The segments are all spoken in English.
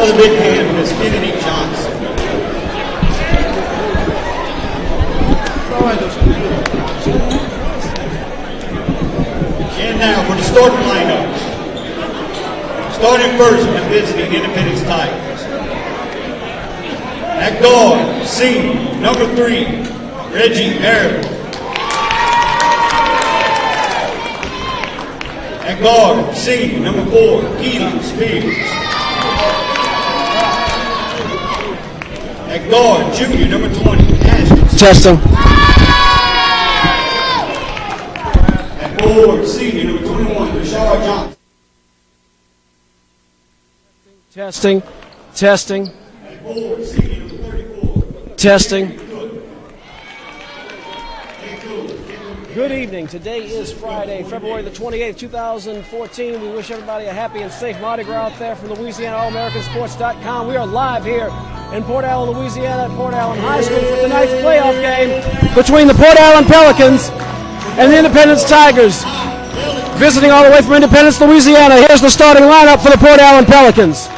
Another big hand for Miss Kennedy Johnson. And now for the starting lineup. Starting first and visiting Independence Tigers. At guard, senior, number 3, Reggie Merrill. At guard, senior, number 4, Keelan Spears. At guard, junior, number 20, Ashton. Testing. At forward, senior, number 21, Rashard Johnson. Testing. Testing. At forward, senior, number 34. Testing. Good evening. Today is Friday, February the 28th, 2014. We wish everybody a happy and safe Mardi Gras out there from Louisiana, AllAmericanSports.com. We are live here in Port Allen, Louisiana at Port Allen High School for tonight's playoff game between the Port Allen Pelicans and the Independence Tigers. Visiting all the way from Independence, Louisiana, here's the starting lineup for the Port Allen Pelicans.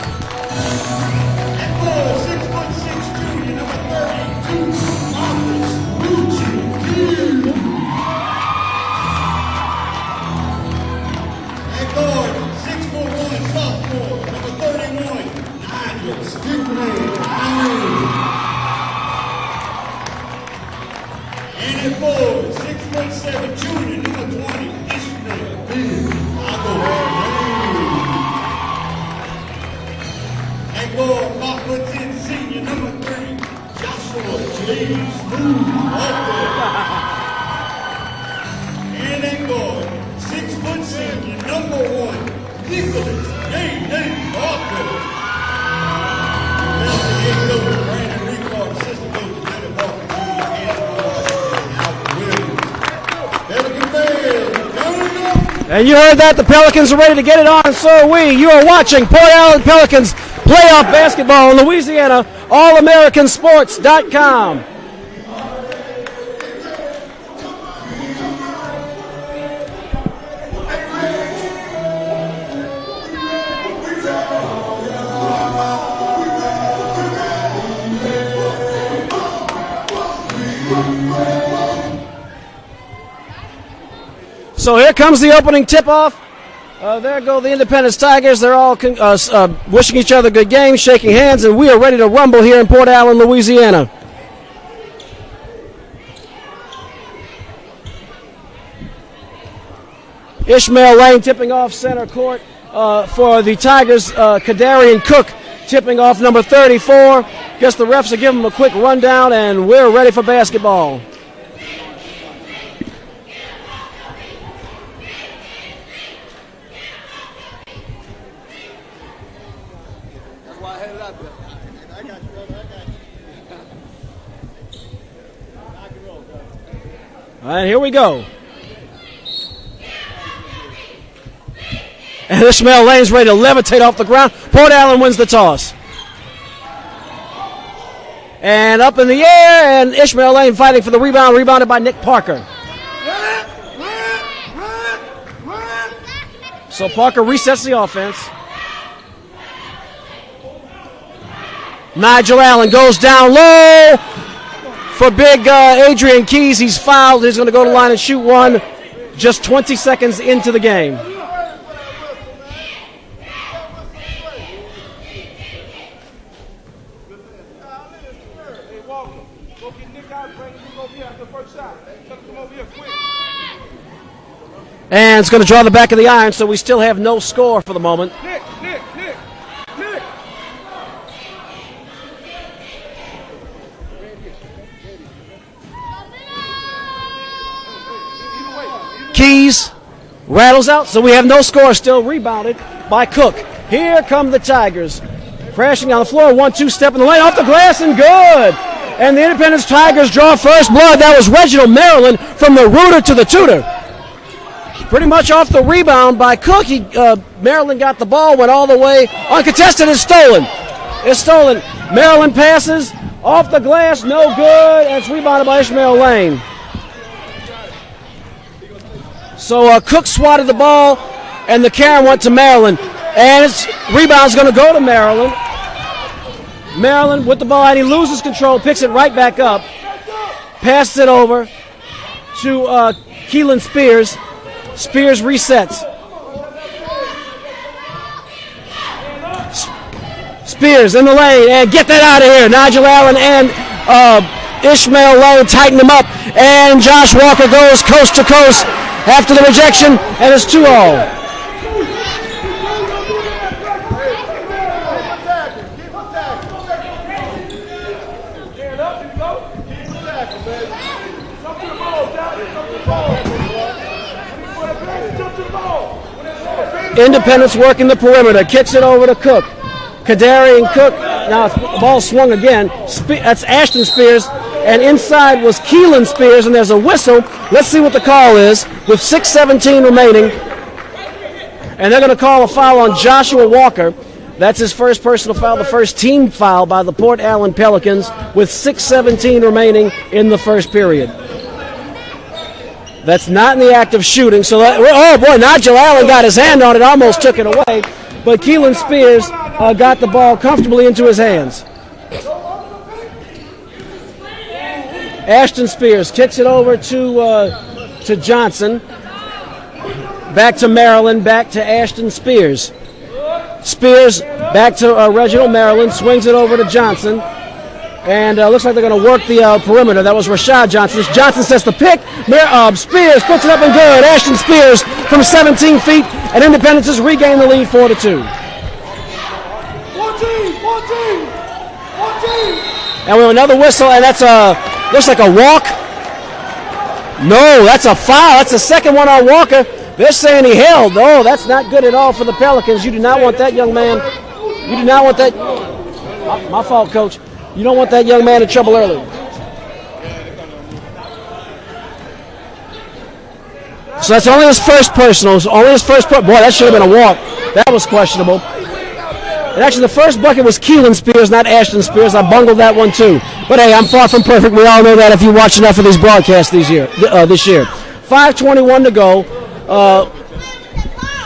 And you heard that, the Pelicans are ready to get it on, and so are we. You are watching Port Allen Pelicans playoff basketball in Louisiana, AllAmericanSports.com. So here comes the opening tip-off. There go the Independence Tigers. They're all wishing each other good games, shaking hands, and we are ready to rumble here in Port Allen, Louisiana. Ishmael Lane tipping off center court for the Tigers. Kadarian Cook tipping off number 34. Guess the refs will give them a quick rundown, and we're ready for basketball. All right, here we go. And Ishmael Lane's ready to levitate off the ground. Port Allen wins the toss. And up in the air, and Ishmael Lane fighting for the rebound, rebounded by Nick Parker. So Parker resets the offense. Nigel Allen goes down low for big Adrian Keys. He's fouled. He's going to go to the line and shoot one just 20 seconds into the game. And it's going to draw the back of the iron, so we still have no score for the moment. Nick. Keys rattles out, so we have no score, still rebounded by Cook. Here come the Tigers. Crashing on the floor, 1-2 step in the lane, off the glass, and good! And the Independence Tigers draw first blood. That was Reginald Maryland from the rooter to the tutor. Pretty much off the rebound by Cook. Maryland got the ball, went all the way. Uncontested, is stolen. Maryland passes, off the glass, no good, and it's rebounded by Ishmael Lane. So Cook swatted the ball, and the Karen went to Maryland. And its rebound's going to go to Maryland. Maryland with the ball, and he loses control, picks it right back up, passes it over to Keelan Spears. Spears resets. Spears in the lane, and get that out of here. Nigel Allen and Ishmael Lane tighten him up, and Josh Walker goes coast to coast after the rejection, and it's 2-0. Independence working the perimeter, kicks it over to Cook. Kadarian Cook, now the ball swung again. That's Ashton Spears, and inside was Keelan Spears, and there's a whistle. Let's see what the call is with 6:17 remaining. And they're going to call a foul on Joshua Walker. That's his first personal foul, the first team foul by the Port Allen Pelicans with 6:17 remaining in the first period. That's not in the act of shooting. So, oh boy, Nigel Allen got his hand on it, almost took it away. But Keelan Spears got the ball comfortably into his hands. Ashton Spears kicks it over to Johnson. Back to Maryland, back to Ashton Spears. Spears back to Reginald Maryland, swings it over to Johnson. And looks like they're going to work the perimeter. That was Rashad Johnson. Johnson sets the pick. Spears puts it up and good. Ashton Spears from 17 feet. And Independence has regained the lead 4-2. And we have another whistle, and that's looks like a walk. No, that's a foul. That's the second one on Walker. They're saying he held. Oh, that's not good at all for the Pelicans. You do not want that young man. You do not want that. My fault, Coach. You don't want that young man in trouble early. So that's only his first personal. Only his first. Boy, that should have been a walk. That was questionable. And actually, the first bucket was Keelan Spears, not Ashton Spears. I bungled that one too. But hey, I'm far from perfect. We all know that if you watch enough of these broadcasts this year. 5:21 to go.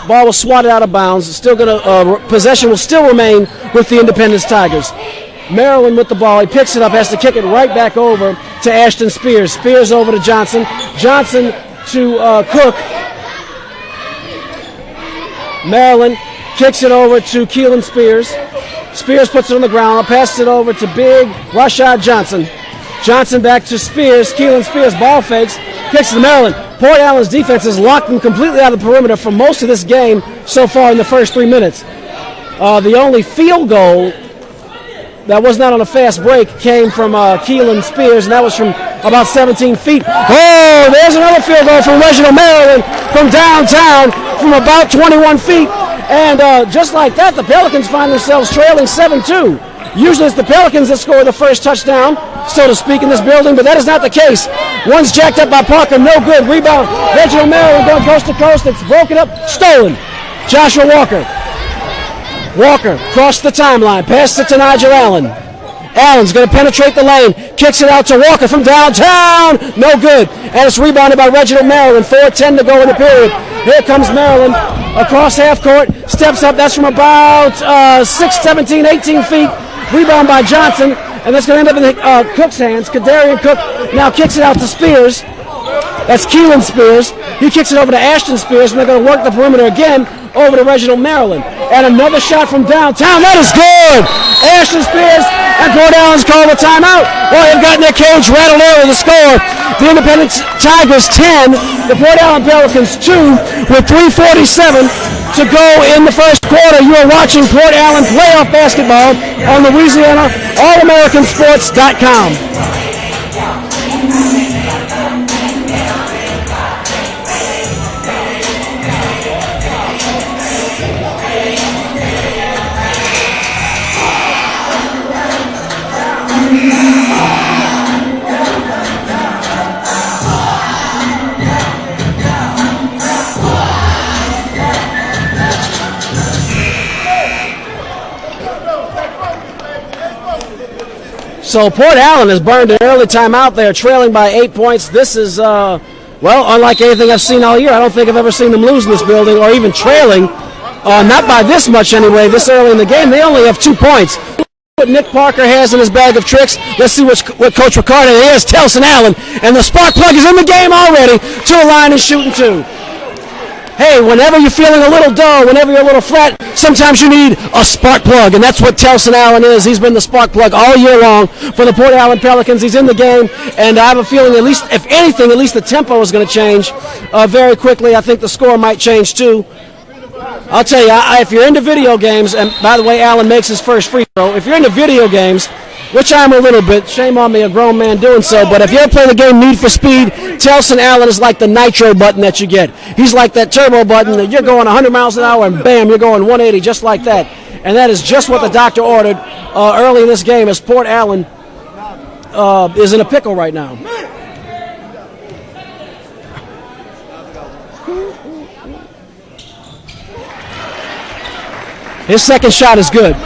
Ball was swatted out of bounds. Still gonna possession will still remain with the Independence Tigers. Maryland with the ball. He picks it up, has to kick it right back over to Ashton Spears. Spears over to Johnson. Johnson to Cook. Maryland kicks it over to Keelan Spears. Spears puts it on the ground, passes it over to big Rashad Johnson. Johnson back to Spears. Keelan Spears ball fakes, kicks to Maryland. Port Allen's defense has locked them completely out of the perimeter for most of this game so far in the first 3 minutes. The only field goal that was not on a fast break came from Keelan Spears, and that was from about 17 feet. Oh, there's another field goal from Reginald Maryland from downtown from about 21 feet. And just like that, the Pelicans find themselves trailing 7-2. Usually it's the Pelicans that score the first touchdown, so to speak, in this building, but that is not the case. One's jacked up by Parker, no good. Rebound, Reginald Maryland going coast to coast. It's broken up, stolen. Joshua Walker. Walker crossed the timeline, passes it to Nigel Allen. Allen's going to penetrate the lane, kicks it out to Walker from downtown, no good. And it's rebounded by Reginald Maryland, 4:10 to go in the period. Here comes Maryland across half court, steps up, that's from about 17, 18 feet. Rebound by Johnson, and that's going to end up in Cook's hands. Kadarian Cook now kicks it out to Spears. That's Keelan Spears. He kicks it over to Ashton Spears, and they're going to work the perimeter again over to Reginald Maryland. And another shot from downtown. That is good! Ashton Spears and Port Allen's called a timeout. Well, they've gotten their cage rattled early. The score, the Independence Tigers 10, the Port Allen Pelicans 2, with 3:47 to go in the first quarter. You are watching Port Allen playoff basketball on Louisiana AllAmericanSports.com. So Port Allen has burned an early timeout. They are trailing by 8 points. This is, well, unlike anything I've seen all year. I don't think I've ever seen them lose in this building or even trailing, not by this much anyway, this early in the game. They only have 2 points. what Nick Parker has in his bag of tricks. Let's see what Coach Ricard has. Here's Telson Allen, and the spark plug is in the game already to the line and shooting two. Hey, whenever you're feeling a little dull, whenever you're a little flat, sometimes you need a spark plug, and that's what Telson Allen is. He's been the spark plug all year long for the Port Allen Pelicans. He's in the game, and I have a feeling, at least, if anything, at least the tempo is going to change very quickly. I think the score might change too. I'll tell you, if you're into video games, and by the way, Allen makes his first free throw. If you're into video games, which I'm a little bit, shame on me, a grown man doing so, but if you ever play the game Need for Speed, Telson Allen is like the nitro button that you get. He's like that turbo button that you're going 100 miles an hour and bam, you're going 180 just like that. And that is just what the doctor ordered early in this game, as Port Allen is in a pickle right now. His second shot is good.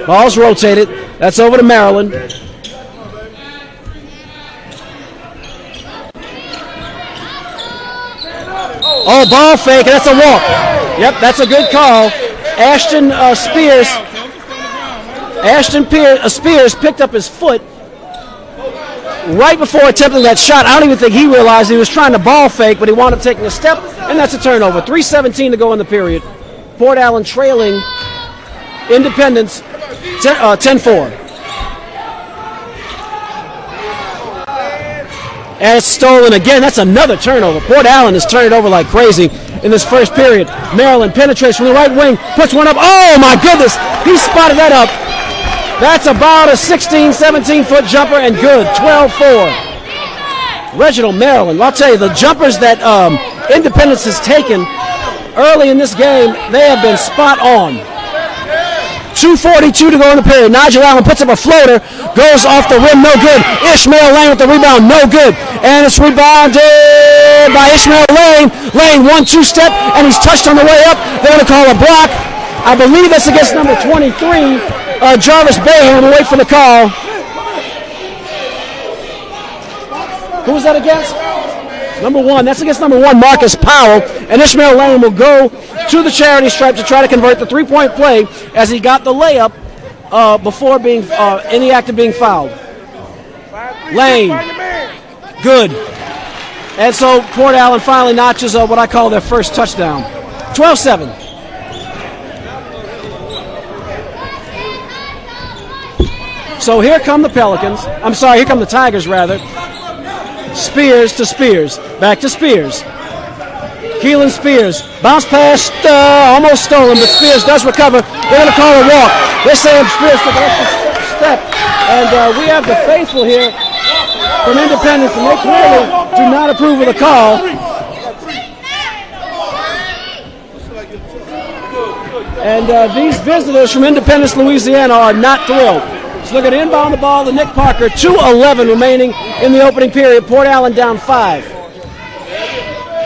Ball's rotated. That's over to Maryland. Oh, ball fake. That's a walk. Yep, that's a good call. Ashton Spears picked up his foot right before attempting that shot. I don't even think he realized he was trying to ball fake, but he wound up taking a step, and that's a turnover. 3:17 to go in the period. Port Allen trailing Independence 10-4. And it's stolen again. That's another turnover. Port Allen has turned it over like crazy in this first period. Maryland penetrates from the right wing, puts one up. Oh, my goodness. He spotted that up. That's about a 16, 17-foot jumper and good. 12-4. Reginald Maryland. I'll tell you, the jumpers that Independence has taken early in this game, they have been spot on. 2:42 to go in the period. Nigel Allen puts up a floater, goes off the rim, no good. Ishmael Lane with the rebound, no good. And it's rebounded by Ishmael Lane. Lane 1-2 step, and he's touched on the way up. They're going to call a block. I believe that's against number 23, Jarvis Bayham. We'll wait for the call. Who was that against? Number 1. That's against number 1, Marcus Powell. And Ishmael Lane will go to the charity stripe to try to convert the three-point play as he got the layup before being in the act of being fouled. Lane. Good. And so Port Allen finally notches what I call their first touchdown. 12-7. So here come the Pelicans. I'm sorry, here come the Tigers, rather. Spears to Spears. Back to Spears. Keelan Spears. Bounce pass, almost stolen, but Spears does recover. They're going to call a walk. They're saying Spears took an extra step. And we have the faithful here from Independence, and they clearly do not approve of the call. And these visitors from Independence, Louisiana are not thrilled. So look at inbound the ball to Nick Parker. 2:11 remaining in the opening period. Port Allen down 5.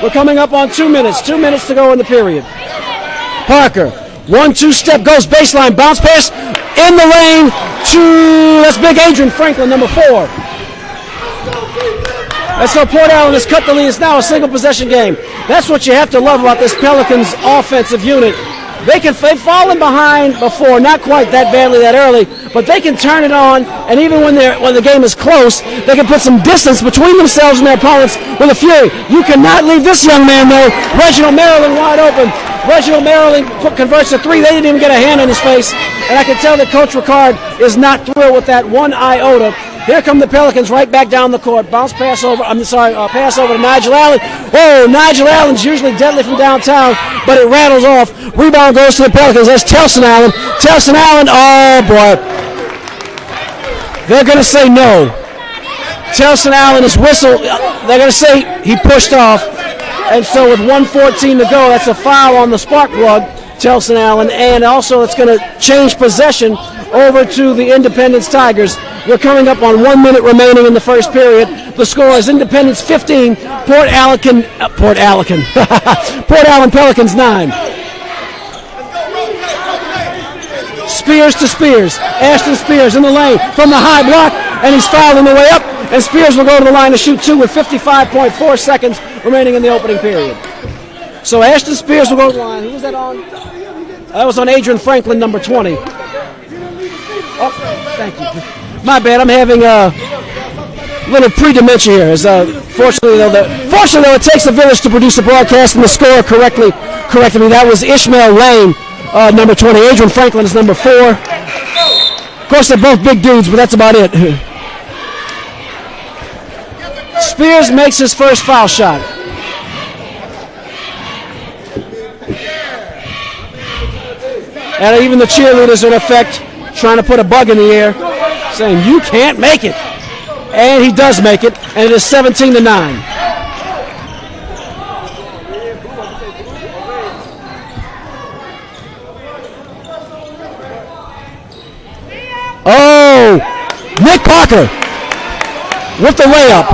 We're coming up on 2 minutes. 2 minutes to go in the period. Parker, 1-2 step, goes baseline, bounce pass in the lane to, that's big Adrian Franklin, number 4. And so Port Allen has cut the lead. It's now a single possession game. That's what you have to love about this Pelicans offensive unit. They've fallen behind before, not quite that badly that early, but they can turn it on, and even when the game is close, they can put some distance between themselves and their opponents with a fury. You cannot leave this young man, though. Reginald Maryland wide open. Reginald Maryland converts to 3. They didn't even get a hand in his face, and I can tell that Coach Ricard is not thrilled with that one iota. Here come the Pelicans right back down the court. Pass over to Nigel Allen. Oh, Nigel Allen's usually deadly from downtown, but it rattles off. Rebound goes to the Pelicans. That's Telson Allen. Telson Allen, oh boy. They're going to say no. Telson Allen is whistled. They're going to say he pushed off. And so with 1:14 to go, that's a foul on the spark plug, Telson Allen, and also it's going to change possession over to the Independence Tigers. We're coming up on 1 minute remaining in the first period. The score is Independence 15, Port Allen Pelicans 9. Spears to Spears. Ashton Spears in the lane from the high block, and he's fouled on the way up, and Spears will go to the line to shoot 2 with 55.4 seconds remaining in the opening period. So Ashton Spears will go to the line. Who was that on? That was on Adrian Franklin, number 20. Oh, thank you. My bad. I'm having a little pre-dementia here. Fortunately, though, it takes a village to produce a broadcast, and the score corrected me. That was Ishmael Lane, number 20. Adrian Franklin is number 4. Of course, they're both big dudes, but that's about it. Spears makes his first foul shot. And even the cheerleaders are in effect trying to put a bug in the air, saying, you can't make it. And he does make it, and it is 17-9. Oh, Nick Parker with the layup.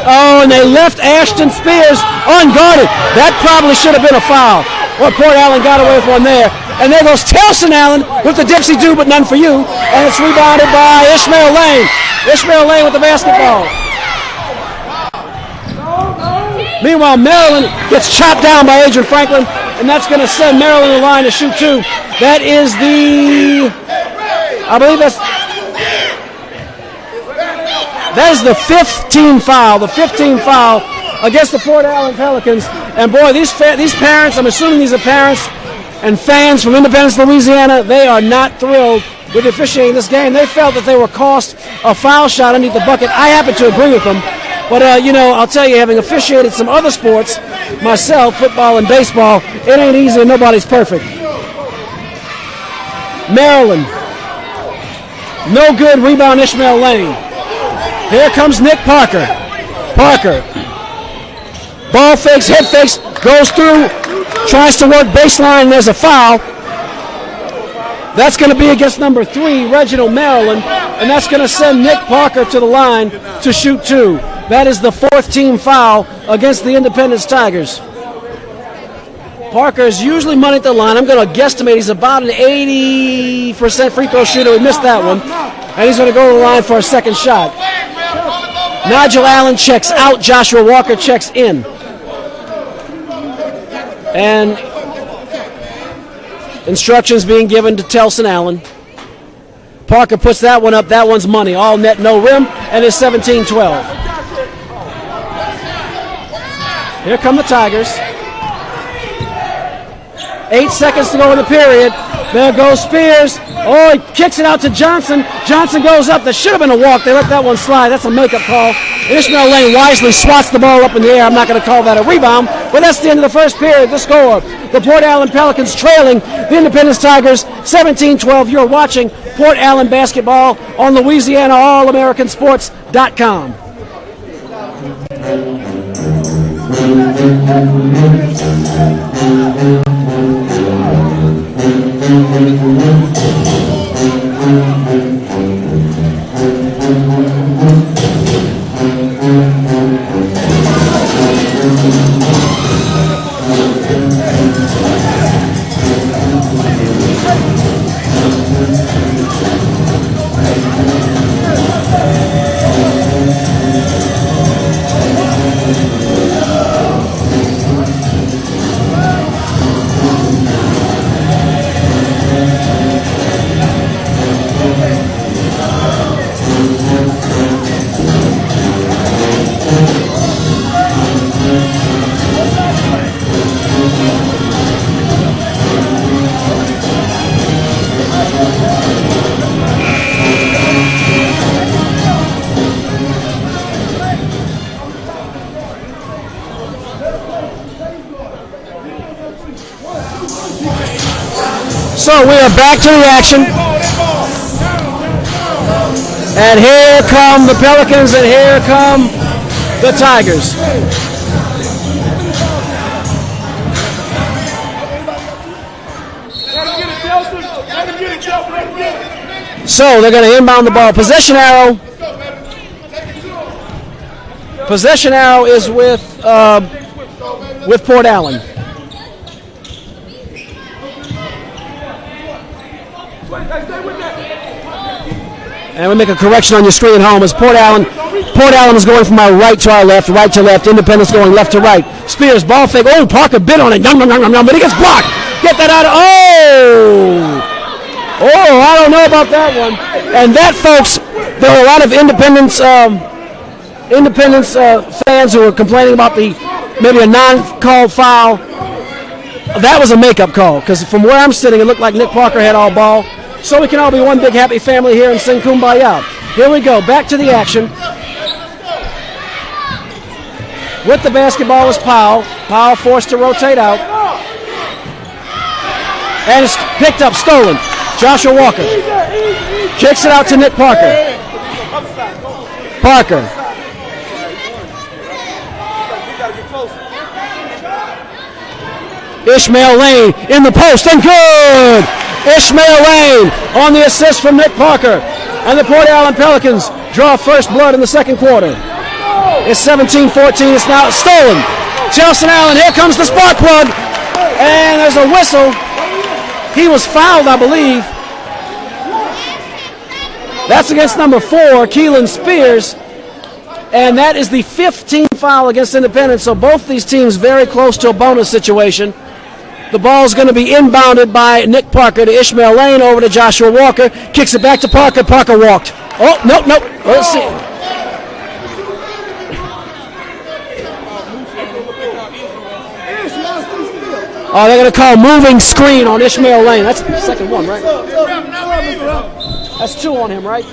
Oh, and they left Ashton Spears unguarded. That probably should have been a foul. Well, Port Allen got away with one there. And there goes Telson Allen with the Dixie do, but none for you. And it's rebounded by Ishmael Lane. Ishmael Lane with the basketball. Meanwhile, Maryland gets chopped down by Adrian Franklin, and that's going to send Maryland in the line to shoot 2. That is that is the 15th foul. The 15th foul against the Port Allen Pelicans. And boy, these parents, I'm assuming these are parents and fans from Independence, Louisiana, they are not thrilled with officiating this game. They felt that they were cost a foul shot underneath the bucket. I happen to agree with them. But, I'll tell you, having officiated some other sports, myself, football and baseball, it ain't easy and nobody's perfect. Maryland. No good. Rebound, Ishmael Lane. Here comes Nick Parker. Parker. Ball fakes, head fakes, goes through, tries to work baseline, and there's a foul. That's going to be against number 3, Reginald Maryland, and that's going to send Nick Parker to the line to shoot 2. That is the 4th team foul against the Independence Tigers. Parker is usually money at the line. I'm going to guesstimate he's about an 80% free throw shooter. We missed that one. And he's going to go to the line for a second shot. Nigel Allen checks out. Joshua Walker checks in. And instructions being given to Telson Allen. Parker puts that one up. That one's money. All net, no rim. And it's 17-12. Here come the Tigers. 8 seconds to go in the period. There goes Spears. Oh, he kicks it out to Johnson. Johnson goes up. There should have been a walk. They let that one slide. That's a makeup call. Ishmael Lane wisely swats the ball up in the air. I'm not going to call that a rebound, but that's the end of the first period. The score, the Port Allen Pelicans trailing the Independence Tigers 17-12. You're watching Port Allen basketball on Louisiana All-AmericanSports.com. So we are back to the action. And here come the Pelicans and here come the Tigers. So they're going to inbound the ball. Possession arrow. Possession arrow is with Port Allen. And we make a correction on your screen at home as Port Allen is going from our right to our left, right to left. Independence going left to right. Spears, ball fake. Oh, Parker bit on it. Yum, yum, yum, yum, yum, but he gets blocked. Get that out of. Oh, I don't know about that one. And that, folks, there were a lot of Independence fans who were complaining about maybe a non-called foul. That was a makeup call, because from where I'm sitting, it looked like Nick Parker had all ball. So we can all be one big happy family here and sing Kumbaya. Here we go, back to the action. With the basketball is Powell. Powell forced to rotate out. And it's picked up, stolen. Joshua Walker kicks it out to Nick Parker. Parker. Ishmael Lane in the post, and good! Ishmael Lane on the assist from Nick Parker. And the Port Allen Pelicans draw first blood in the second quarter. It's 17-14. It's now stolen. Chelson Allen, here comes the spark plug. And there's a whistle. He was fouled, I believe. That's against number 4, Keelan Spears. And that is the 15th foul against Independence. So both these teams very close to a bonus situation. The ball's going to be inbounded by Nick Parker to Ishmael Lane, over to Joshua Walker. Kicks it back to Parker. Parker walked. Oh, no. Let's see. Oh, they're going to call moving screen on Ishmael Lane. That's the second one, right? That's 2 on him, right?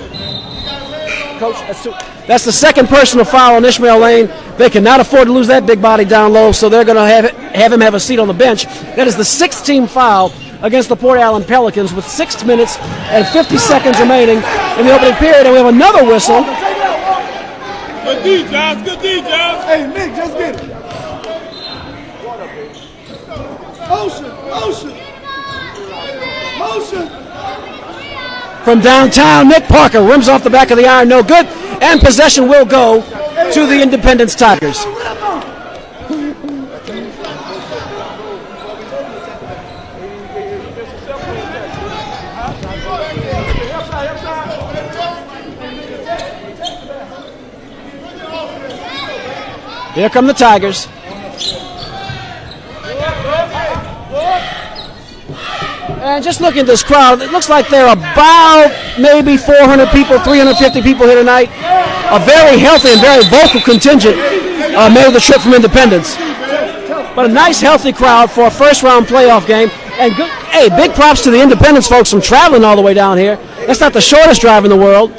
Coach, that's 2. That's the second personal foul on Ishmael Lane. They cannot afford to lose that big body down low, so they're going to have him have a seat on the bench. That is the 6th team foul against the Port Allen Pelicans with 6 minutes and 50 seconds remaining in the opening period, and we have another whistle. Good D, Josh. Good D, Josh. Hey, Nick, just get it. Motion. From downtown, Nick Parker rims off the back of the iron, no good, and possession will go to the Independence Tigers. Here come the Tigers. And just looking at this crowd, it looks like they're about maybe 400 people, 350 people here tonight. A very healthy and very vocal contingent made the trip from Independence. But a nice, healthy crowd for a first-round playoff game. And good, hey, big props to the Independence folks from traveling all the way down here. That's not the shortest drive in the world.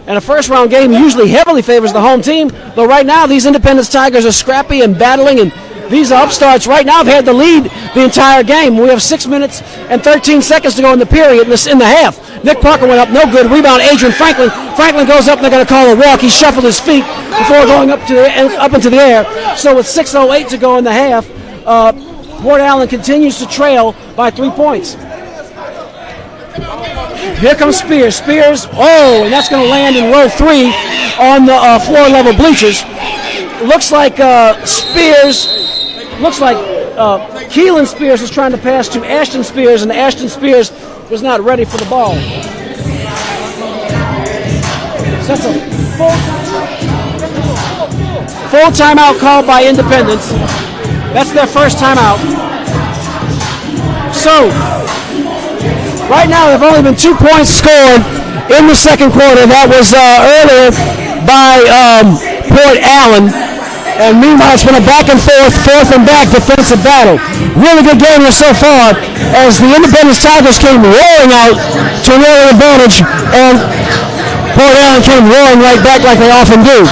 And a first-round game usually heavily favors the home team. Though right now, these Independence Tigers are scrappy and battling, and these upstarts right now have had the lead the entire game. We have 6 minutes and 13 seconds to go in the period, in the half. Nick Parker went up, no good. Rebound, Adrian Franklin. Franklin goes up, and they're going to call a walk. He shuffled his feet before going up into the air. So with 6:08 to go in the half, Port Allen continues to trail by 3 points. Here comes Spears. And that's going to land in row 3 on the floor level bleachers. Looks like Keelan Spears is trying to pass to Ashton Spears, and Ashton Spears was not ready for the ball. So that's a full timeout called by Independence. That's their first timeout. So, right now there have only been 2 points scored in the second quarter. That was earlier by Port Allen. And meanwhile, it's been a back and forth and back defensive battle. Really good game here so far as the Independence Tigers came roaring out to an early advantage, and Port Allen came roaring right back like they often do.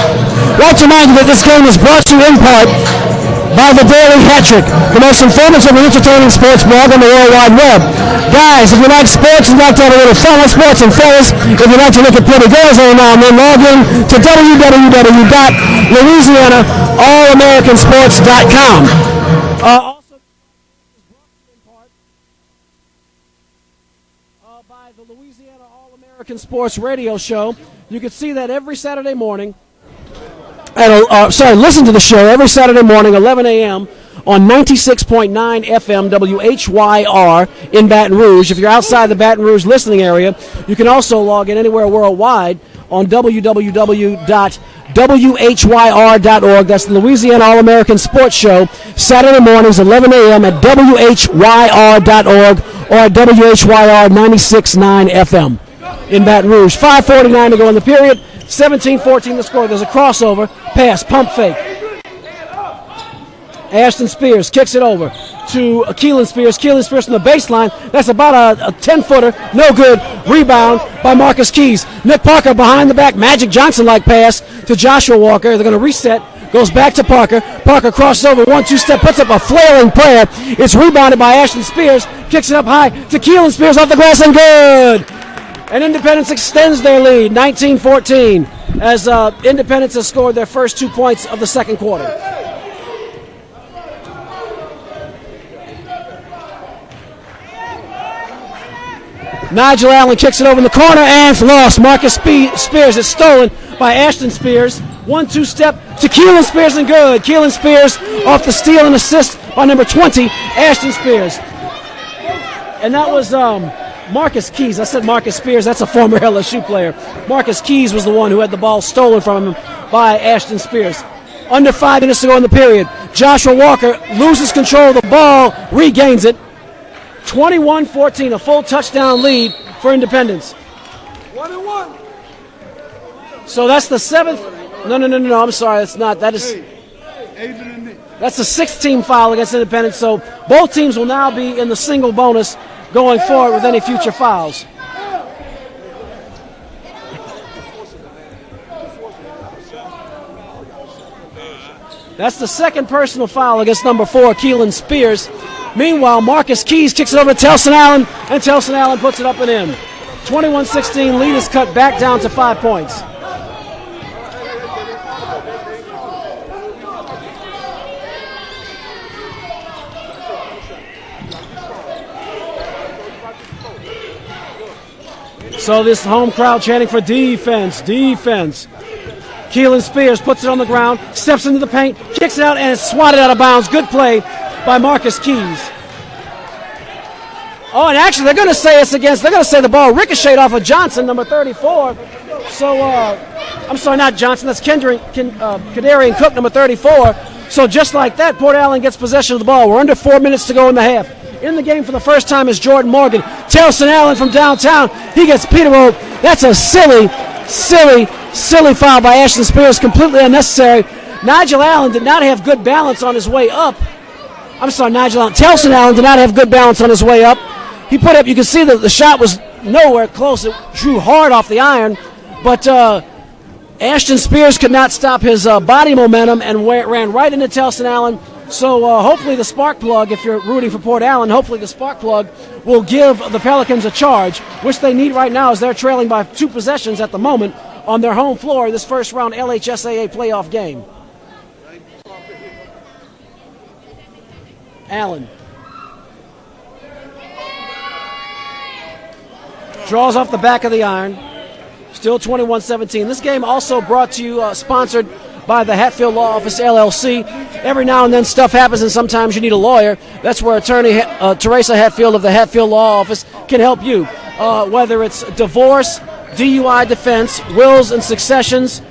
I'd like to remind you that this game is brought to you in part by the Daily Hat-Trick, the most informative and entertaining sports blog on the World Wide Web. Guys, if you like sports and like to have a little fun with sports, and fellas, if you like to look at pretty girls every now and then, log in to www.LouisianaAllAmericanSports.com. Also, in part by the Louisiana All-American Sports Radio Show. You can see that every Saturday morning. Listen to the show every Saturday morning, 11 a.m. on 96.9 FM WHYR in Baton Rouge. If you're outside the Baton Rouge listening area, you can also log in anywhere worldwide on www.whyr.org. That's the Louisiana All-American Sports Show, Saturday mornings, 11 a.m. at whyr.org or at WHYR 96.9 FM in Baton Rouge. 5:49 to go in the period. 17-14 the score. There's a crossover, pass, pump fake. Ashton Spears kicks it over to Keelan Spears. Keelan Spears from the baseline. That's about a 10-footer. No good. Rebound by Marcus Keys. Nick Parker behind the back. Magic Johnson-like pass to Joshua Walker. They're going to reset. Goes back to Parker. Parker crosses over. 1-2 step. Puts up a flailing prayer. It's rebounded by Ashton Spears. Kicks it up high to Keelan Spears off the glass and good. And Independence extends their lead, 19-14, as Independence has scored their first 2 points of the second quarter. Nigel Allen kicks it over in the corner and it's lost. Marcus Spears is stolen by Ashton Spears. 1-2 step to Keelan Spears and good. Keelan Spears off the steal and assist by number 20, Ashton Spears. And that was Marcus Keys. I said Marcus Spears. That's a former LSU player. Marcus Keys was the one who had the ball stolen from him by Ashton Spears. Under 5 minutes to go in the period. Joshua Walker loses control of the ball, regains it. 21-14, a full touchdown lead for Independence. 1-1. So that's the 7th. No, I'm sorry. That's not. That is. Adrian and Nick. That's the 6th team foul against Independence. So both teams will now be in the single bonus going forward with any future fouls. That's the second personal foul against number 4, Keelan Spears. Meanwhile, Marcus Keys kicks it over to Telson Allen, and Telson Allen puts it up and in. 21-16, lead is cut back down to 5 points. So this home crowd chanting for defense, defense. Keelan Spears puts it on the ground, steps into the paint, kicks it out, and it's swatted out of bounds. Good play by Marcus Keys. Oh, and actually they're going to say the ball ricocheted off of Johnson, number 34. So, I'm sorry, not Johnson, that's Kadarian Cook, number 34. So just like that, Port Allen gets possession of the ball. We're under 4 minutes to go in the half. In the game for the first time is Jordan Morgan. Telson Allen from downtown. He gets Peter Rowe. That's a silly foul by Ashton Spears, completely unnecessary. Nigel Allen did not have good balance on his way up. Telson Allen did not have good balance on his way up. He put up, you can see that the shot was nowhere close. It drew hard off the iron, but Ashton Spears could not stop his body momentum and ran right into Telson Allen. So hopefully the spark plug, if you're rooting for Port Allen, hopefully the spark plug will give the Pelicans a charge, which they need right now as they're trailing by 2 possessions at the moment on their home floor in this first round LHSAA playoff game. Allen draws off the back of the iron. Still 21-17. This game also brought to you, sponsored by the Hatfield Law Office, LLC. Every now and then stuff happens and sometimes you need a lawyer. That's where attorney Teresa Hatfield of the Hatfield Law Office can help you. Whether it's divorce, DUI defense, wills and successions,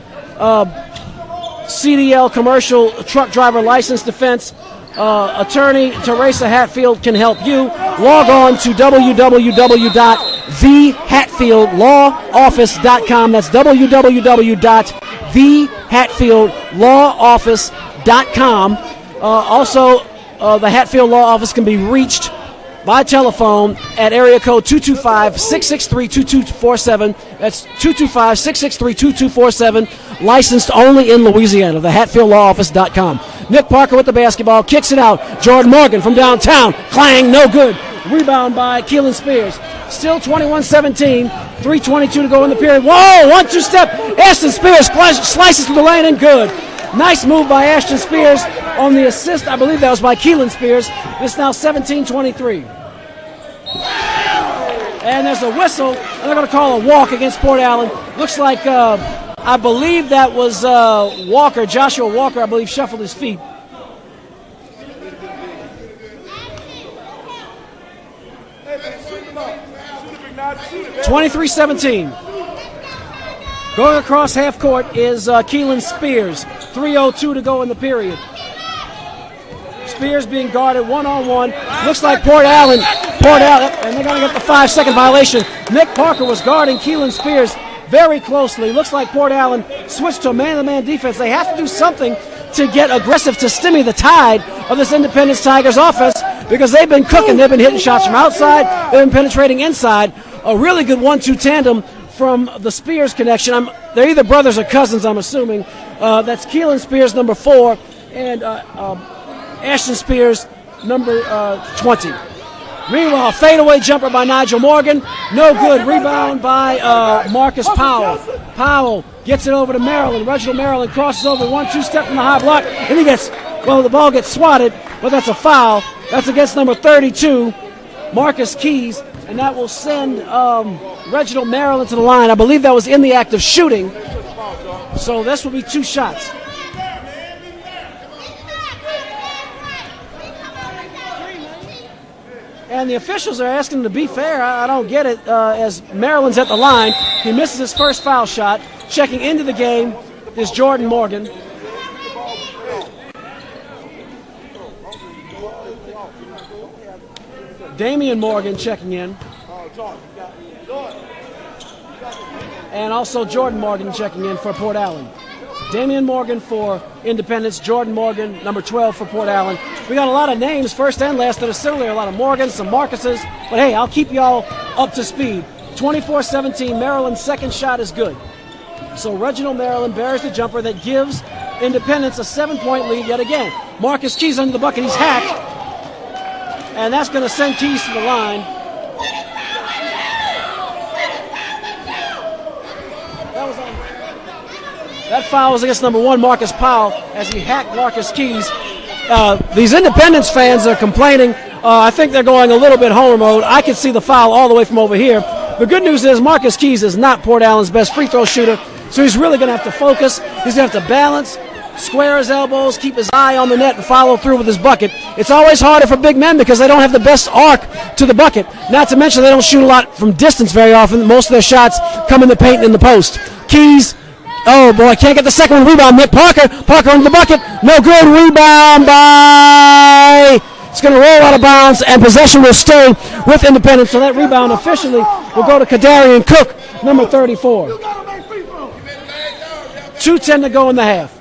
CDL commercial truck driver license defense, attorney Teresa Hatfield can help you. Log on to www.thehatfieldlawoffice.com. That's www.thehatfieldlawoffice.com. Also, the Hatfield Law Office can be reached by telephone at area code 225-663-2247. That's 225-663-2247. Licensed only in Louisiana. The HatfieldLawOffice.com. Nick Parker with the basketball, kicks it out. Jordan Morgan from downtown. Clang, no good. Rebound by Keelan Spears. Still 21-17. 3:22 to go in the period. Whoa, 1-2 step. Ashton Spears slices through the lane and good. Nice move by Ashton Spears on the assist. I believe that was by Keelan Spears. It's now 17-23. And there's a whistle, and they're going to call a walk against Port Allen. Looks like, I believe that was Walker, Joshua Walker, I believe, shuffled his feet. 23-17. Going across half court is Keelan Spears. 3:02 to go in the period. Spears being guarded one-on-one. Looks like Port Allen, and they're going to get the 5-second violation. Nick Parker was guarding Keelan Spears very closely. Looks like Port Allen switched to a man-to-man defense. They have to do something to get aggressive to stimulate the tide of this Independence Tigers offense because they've been cooking. They've been hitting shots from outside. They've been penetrating inside. A really good 1-2 tandem from the Spears connection. They're either brothers or cousins, I'm assuming. That's Keelan Spears, number 4, and Ashton Spears, number 20. Meanwhile, fadeaway jumper by Nigel Morgan. No good. Rebound by Marcus Powell. Powell gets it over to Maryland. Reginald Maryland crosses over 1-2 step from the high block. And the ball gets swatted, but that's a foul. That's against number 32, Marcus Keys. And that will send Reginald Maryland to the line. I believe that was in the act of shooting. So this will be 2 shots. And the officials are asking him to be fair. I don't get it as Maryland's at the line. He misses his first foul shot. Checking into the game is Jordan Morgan. Damian Morgan checking in. And also Jordan Morgan checking in for Port Allen. Damian Morgan for Independence, Jordan Morgan, number 12 for Port Allen. We got a lot of names, first and last, that are similar. A lot of Morgans, some Marcuses. But hey, I'll keep y'all up to speed. 24-17, Maryland's second shot is good. So Reginald Maryland buries the jumper that gives Independence a 7-point lead yet again. Marcus Keys under the bucket, he's hacked. And that's going to send Keys to the line. That foul was against number 1, Marcus Powell, as he hacked Marcus Keys. These Independence fans are complaining. I think they're going a little bit homer mode. I can see the foul all the way from over here. The good news is Marcus Keys is not Port Allen's best free throw shooter, so he's really going to have to focus. He's going to have to balance, square his elbows, keep his eye on the net, and follow through with his bucket. It's always harder for big men because they don't have the best arc to the bucket. Not to mention they don't shoot a lot from distance very often. Most of their shots come in the paint and in the post. Keys, oh boy, can't get the second one. Rebound, Nick Parker. Parker under the bucket. No good. Rebound by... It's going to roll out of bounds, and possession will stay with Independence. So that rebound officially will go to Kadarian Cook, number 34. 2:10 to go in the half.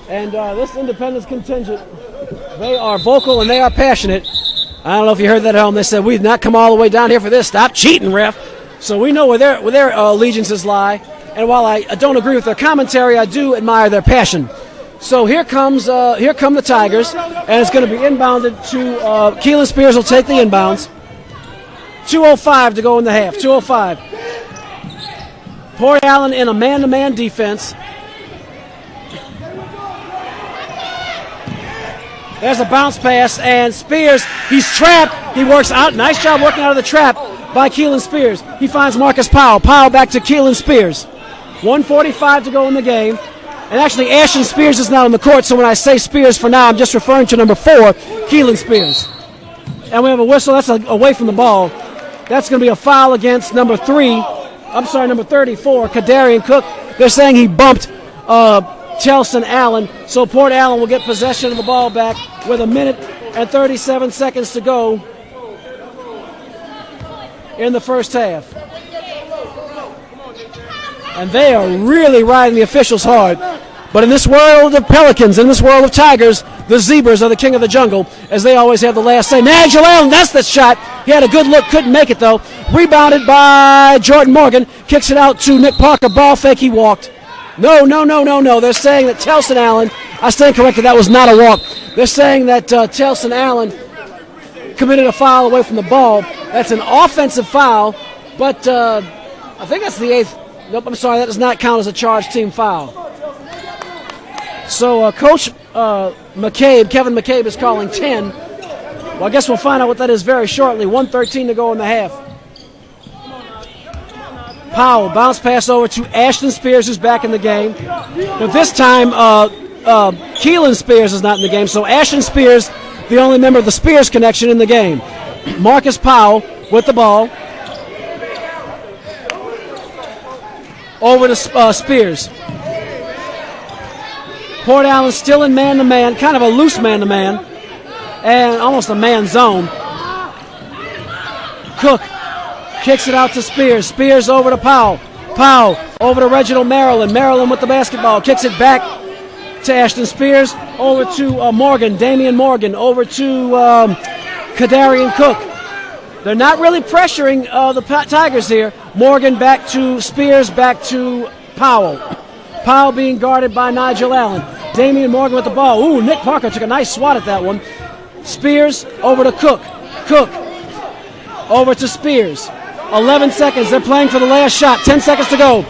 And this Independence contingent, they are vocal and they are passionate. I don't know if you heard that at home. They said, we've not come all the way down here for this. Stop cheating, ref. So we know where their allegiances lie. And while I don't agree with their commentary, I do admire their passion. So here come the Tigers, and it's going to be inbounded to Keelan Spears will take the inbounds. 2:05 to go in the half. 2:05. Port Allen in a man-to-man defense. There's a bounce pass, and Spears, he's trapped. He works out. Nice job working out of the trap by Keelan Spears. He finds Marcus Powell. Powell back to Keelan Spears. 1:45 to go in the game. And actually, Ashton Spears is not on the court, so when I say Spears for now, I'm just referring to number 4, Keelan Spears. And we have a whistle. That's away from the ball. That's going to be a foul against number 34, Kadarian Cook. They're saying he bumped Chelson Allen, so Port Allen will get possession of the ball back with 1 minute and 37 seconds to go in the first half. And they are really riding the officials hard. But in this world of Pelicans, in this world of Tigers, the Zebras are the king of the jungle, as they always have the last say. Nigel Allen, that's the shot. He had a good look, couldn't make it though. Rebounded by Jordan Morgan. Kicks it out to Nick Parker. Ball fake, he walked. No. They're saying that Chelson Allen, I stand corrected, that was not a walk. They're saying that Chelson Allen committed a foul away from the ball. That's an offensive foul, but I think that's the 8th. Nope, I'm sorry, that does not count as a charged team foul. So Coach Kevin McCabe is calling 10. Well, I guess we'll find out what that is very shortly. 1:13 to go in the half. Powell, bounce pass over to Ashton Spears, who's back in the game. But this time, Keelan Spears is not in the game. So Ashton Spears the only member of the Spears connection in the game. Marcus Powell with the ball. Over to Spears. Port Allen still in man-to-man, kind of a loose man-to-man, and almost a man zone. Cook kicks it out to Spears. Spears over to Powell. Powell over to Reginald Maryland. Maryland with the basketball. Kicks it back to Ashton Spears. Over to Morgan. Damian Morgan. Over to Kadarian Cook. They're not really pressuring the Tigers here. Morgan back to Spears. Back to Powell. Powell being guarded by Nigel Allen. Damian Morgan with the ball. Ooh, Nick Parker took a nice swat at that one. Spears over to Cook. Cook over to Spears. 11 seconds. They're playing for the last shot. 10 seconds to go.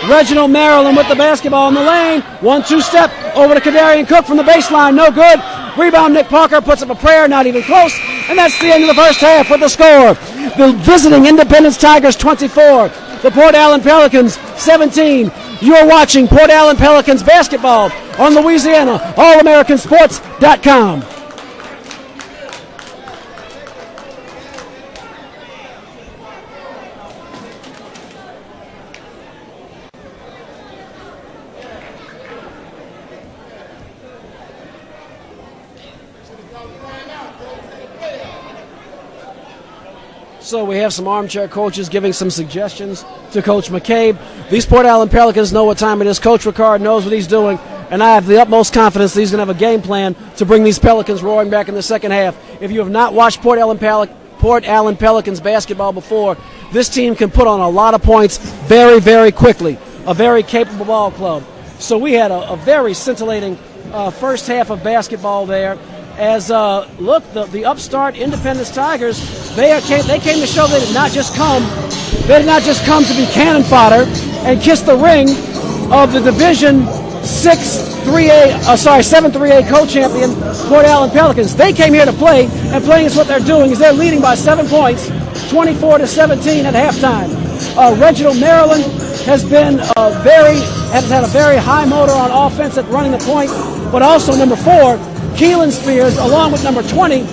Reginald Maryland with the basketball in the lane. 1-2 step over to Kadarian Cook from the baseline. No good. Rebound, Nick Parker puts up a prayer. Not even close. And that's the end of the first half with the score. The visiting Independence Tigers 24. The Port Allen Pelicans 17. You're watching Port Allen Pelicans basketball on Louisiana All-AmericanSports.com. So we have some armchair coaches giving some suggestions to Coach McCabe. These Port Allen Pelicans know what time it is. Coach Ricard knows what he's doing, and I have the utmost confidence that he's going to have a game plan to bring these Pelicans roaring back in the second half. If you have not watched Port Allen Pelicans basketball before, this team can put on a lot of points very, very quickly. A very capable ball club. So we had a very scintillating first half of basketball there. As look, the upstart Independence Tigers, they came to show they did not just come to be cannon fodder and kiss the ring of the Division 7-3A co-champion Port Allen Pelicans. They came here to play, and playing is what they're doing. Is they're leading by 7 points, 24-17 at halftime. Reginald Maryland has had a very high motor on offense at running the point, but also number 4. Keelan Spears, along with number 20,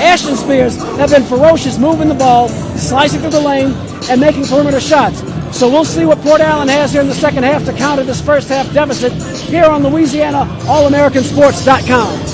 Ashton Spears, have been ferocious moving the ball, slicing through the lane, and making perimeter shots. So we'll see what Port Allen has here in the second half to counter this first half deficit here on Louisiana All-AmericanSports.com.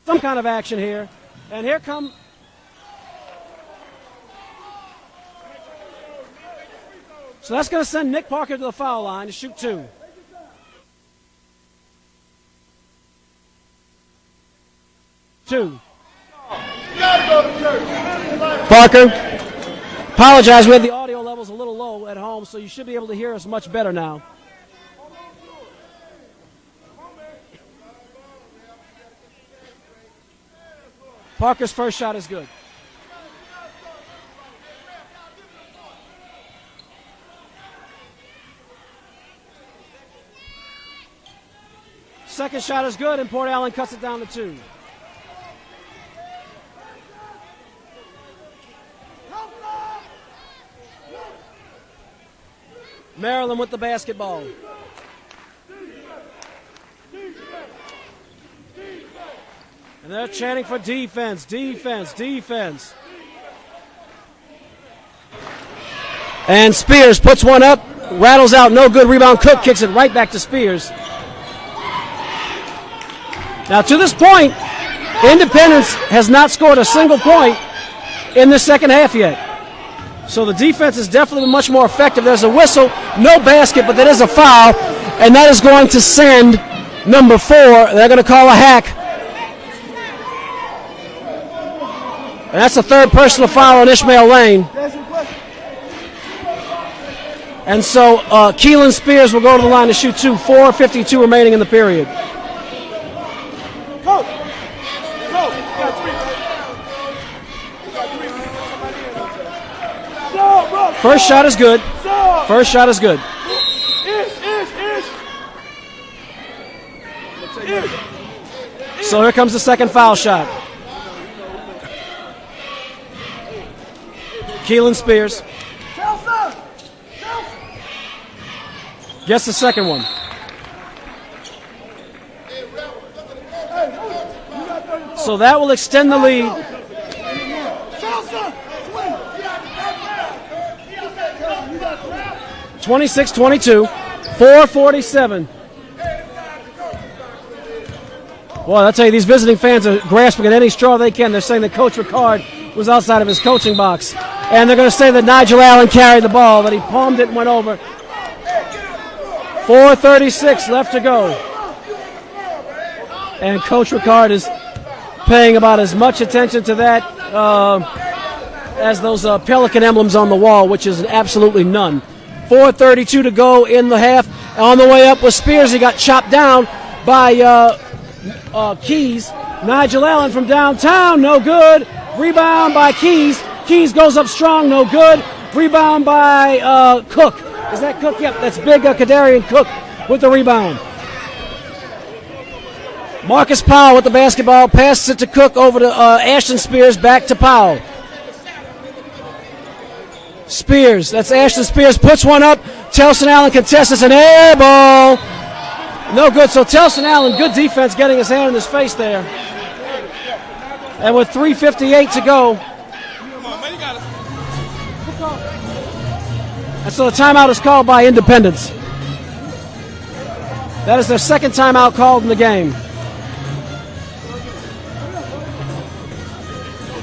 some kind of action here. And here come... So that's going to send Nick Parker to the foul line to shoot 2. Parker, apologize, we had the audio levels a little low at home, so you should be able to hear us much better now. Parker's first shot is good. Second shot is good, and Port Allen cuts it down to 2. Maryland with the basketball. And they're chanting for defense, defense, defense. And Spears puts one up, rattles out, no good. Rebound, Cook kicks it right back to Spears. Now, to this point, Independence has not scored a single point in the second half yet. So the defense is definitely much more effective. There's a whistle, no basket, but that is a foul, and that is going to send number 4. They're going to call a hack. And that's the third personal foul on Ishmael Lane. And so Keelan Spears will go to the line to shoot 2. 4:52 remaining in the period. First shot is good. First shot is good. So here comes the second foul shot. Keelan Spears gets the second one. So that will extend the lead. 26-22, 4:47. Well, I'll tell you, these visiting fans are grasping at any straw they can. They're saying that Coach Ricard was outside of his coaching box. And they're going to say that Nigel Allen carried the ball, that he palmed it and went over. 4:36 left to go. And Coach Ricard is paying about as much attention to that as those Pelican emblems on the wall, which is absolutely none. 4:32 to go in the half. On the way up was Spears. He got chopped down by Keys. Nigel Allen from downtown, no good. Rebound by Keys. Keys goes up strong, no good. Rebound by Cook. Is that Cook? Yep, that's big Kadarian Cook with the rebound. Marcus Powell with the basketball, passes it to Cook, over to Ashton Spears, back to Powell. Spears, that's Ashton Spears, puts one up. Telson Allen contests, it's an air ball. No good, so Telson Allen, good defense, getting his hand in his face there. And with 3:58 to go. And so the timeout is called by Independence. That is their second timeout called in the game.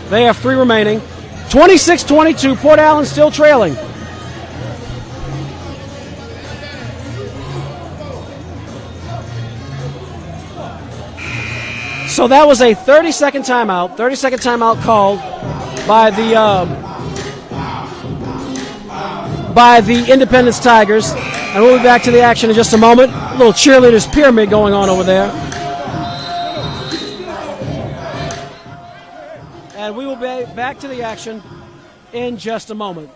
They have 3 remaining. 26-22, Port Allen still trailing. So that was a 30-second timeout. 30-second timeout called by the Independence Tigers. And we'll be back to the action in just a moment. A little cheerleaders pyramid going on over there. And we will be back to the action in just a moment.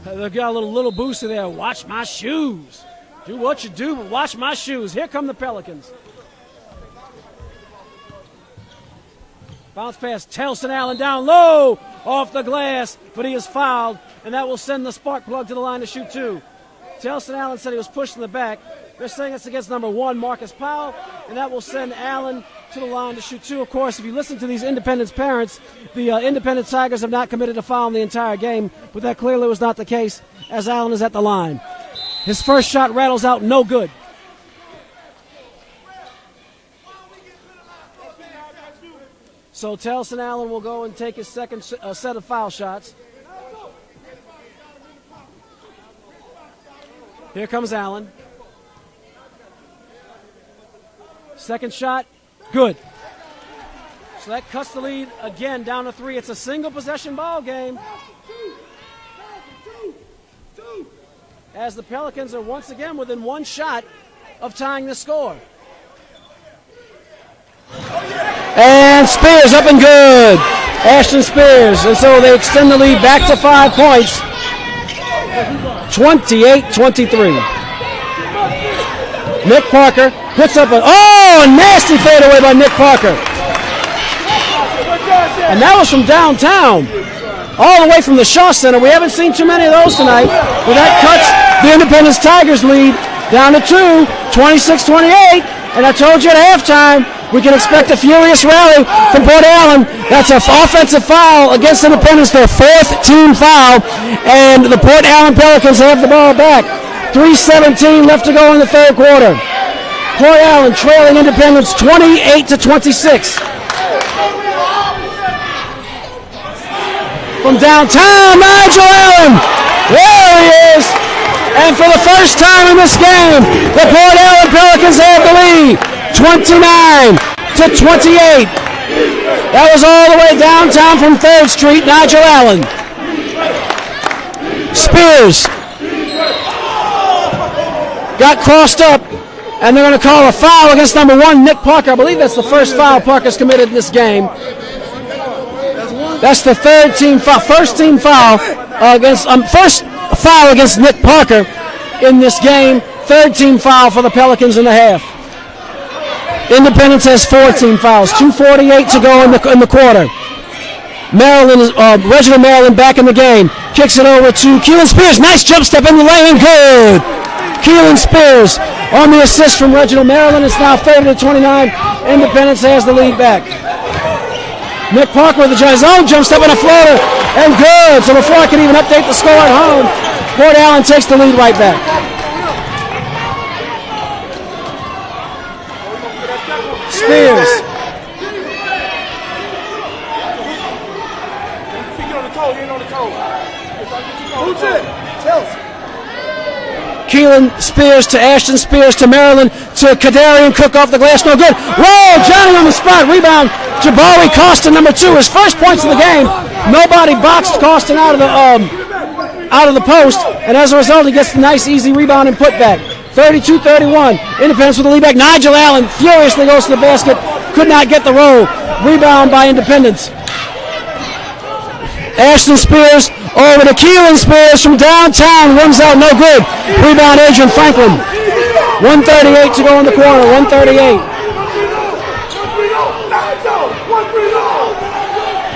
They've got a little boost in there. Watch my shoes. Do what you do, but watch my shoes. Here come the Pelicans. Bounce pass, Telson Allen down low, off the glass, but he is fouled, and that will send the spark plug to the line to shoot 2. Telson Allen said he was pushed in the back. They're saying it's against number 1, Marcus Powell, and that will send Allen to the line to shoot 2. Of course, if you listen to these Independence parents, the Independence Tigers have not committed a foul in the entire game, but that clearly was not the case as Allen is at the line. His first shot rattles out, no good. So Telson Allen will go and take his second set of foul shots. Here comes Allen. Second shot, good. So that cuts the lead again down to 3. It's a single possession ball game. As the Pelicans are once again within one shot of tying the score. And Spears up and good. Ashton Spears. And so they extend the lead back to 5 points. 28-23. Nick Parker puts up a nasty fadeaway by Nick Parker. And that was from downtown. All the way from the Shaw Center. We haven't seen too many of those tonight. But that cuts the Independence Tigers lead down to 2, 26-28. And I told you at halftime, we can expect a furious rally from Port Allen. That's an offensive foul against Independence, their 4th team foul. And the Port Allen Pelicans have the ball back. 3:17 left to go in the third quarter. Port Allen trailing Independence 28-26. From downtown, Nigel Allen. There he is. And for the first time in this game, the Port Allen Pelicans have the lead. 29-28. That was all the way downtown from 3rd Street, Nigel Allen. Spears got crossed up, and they're going to call a foul against number 1, Nick Parker. I believe that's the first foul Parker's committed in this game. That's the third team foul, first foul against Nick Parker in this game. 3rd team foul for the Pelicans in the half. Independence has 14 fouls. 2:48 to go in the quarter. Reginald Maryland back in the game. Kicks it over to Keelan Spears. Nice jump step in the lane. Good. Keelan Spears on the assist from Reginald Maryland. It's now 30-29. Independence has the lead back. Nick Parker with his own jump step and a floater, and good. So before I can even update the score at home, Port Allen takes the lead right back. Spears. Keelan Spears to Ashton Spears to Maryland to Kadarian Cook off the glass, no good. Whoa, Johnny on the spot, rebound. Jabari Costin, number 2, his first points of the game. Nobody boxed Costin out of the post, and as a result, he gets a nice, easy rebound and putback. 32-31. Independence with the lead back. Nigel Allen furiously goes to the basket, could not get the roll. Rebound by Independence. Ashton Spears over to Keelan Spears from downtown. Rims out, no good. Rebound, Adrian Franklin. 1:38 to go in the quarter. 1:38.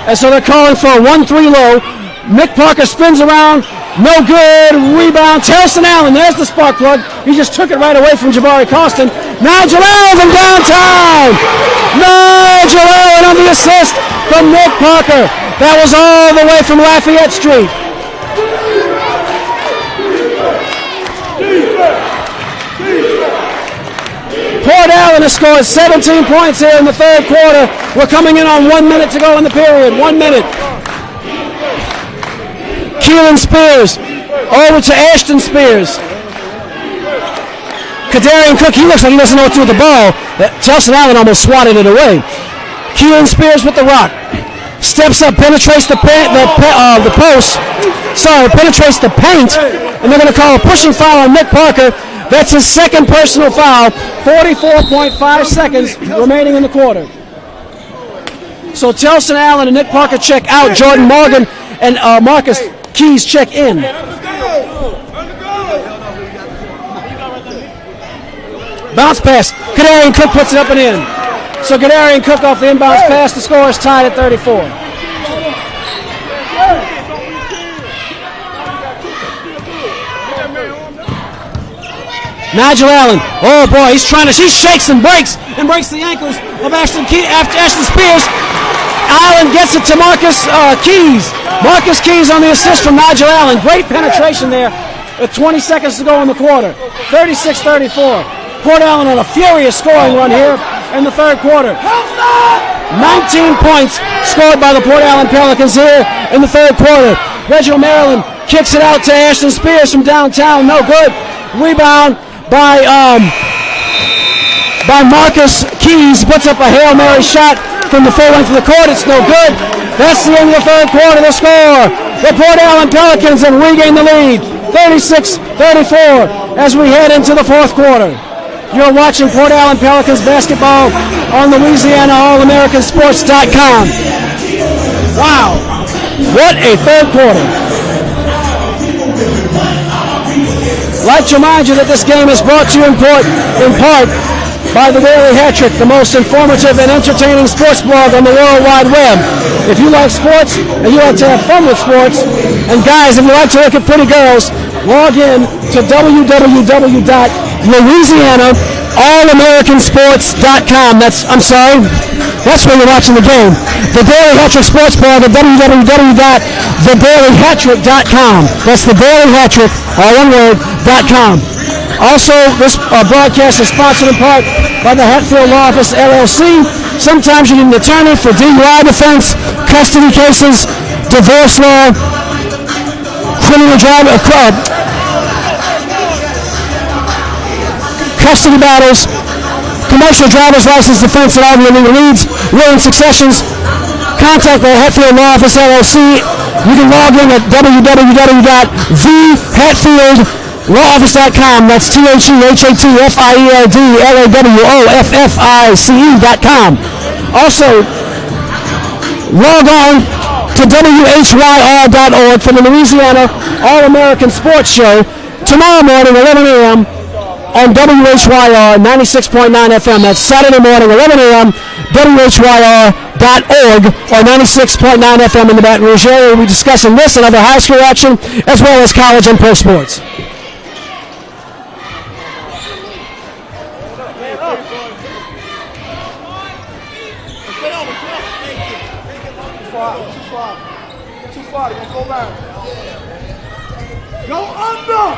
And so they're calling for a 1-3 low. Nick Parker spins around. No good. Rebound. Telson Allen. There's the spark plug. He just took it right away from Jabari Costin. Nigel Allen from downtown. Nigel Allen on the assist from Nick Parker. That was all the way from Lafayette Street. Port Allen has scored 17 points here in the third quarter. We're coming in on 1 minute to go in the period. 1 minute. Keelan Spears over to Ashton Spears. Kadarian Cook, he looks like he doesn't know what to do with the ball. Telson Allen almost swatted it away. Keelan Spears with the rock. Steps up, penetrates the post. Penetrates the paint. And they're going to call a pushing foul on Nick Parker. That's his second personal foul. 44.5 seconds remaining in the quarter. So Telson Allen and Nick Parker check out. Jordan Morgan and Marcus Keys check in. Bounce pass. Kadarian Cook puts it up and in. So Kadarian Cook off the inbounds pass. The score is tied at 34. Nigel Allen. Oh boy, he shakes and breaks the ankles of Ashton Spears. Allen gets it to Marcus Keys. Marcus Keys on the assist from Nigel Allen. Great penetration there with 20 seconds to go in the quarter. 36-34. Port Allen on a furious scoring run here. in the third quarter. 19 points scored by the Port Allen Pelicans here in the third quarter. Reginald Maryland kicks it out to Ashton Spears from downtown. No good. Rebound by Marcus Keys. Puts up a Hail Mary shot from the full length of the court. It's no good. That's the end of the third quarter. The score. The Port Allen Pelicans have regained the lead. 36-34 as we head into the fourth quarter. You're watching Port Allen Pelicans basketball on LouisianaAllAmericanSports.com. Wow. What a third quarter. I'd like to remind you that this game is brought to you in part by the Daily Hat-Trick, the most informative and entertaining sports blog on the World Wide Web. If you like sports and you like to have fun with sports, and guys, if you like to look at pretty girls, log in to www.LouisianaAllAmericanSports.com. That's where you're watching the game. The Daily Hat-Trick Sports Blog at www.thedailyhattrick.com. That's the Daily Hat-Trick, all one word, .com. Also, this broadcast is sponsored in part by the Hatfield Law Office, LLC. Sometimes you need an attorney for DUI defense, custody cases, divorce law, criminal custody battles, commercial driver's license defense, and all your legal needs, will and successions. Contact the Hatfield Law Office, LLC. You can log in at www.thehatfieldlawoffice.com. That's TheHatfieldLawoffice.com. Also, log on to WHYR.org for the Louisiana All-American Sports Show tomorrow morning, 11 a.m. on WHYR 96.9 FM. That's Saturday morning, 11 a.m., WHYR.org or 96.9 FM in the Baton Rouge area. We'll be discussing this and other high school action as well as college and pro sports. Too far. They're gonna go back. Go under.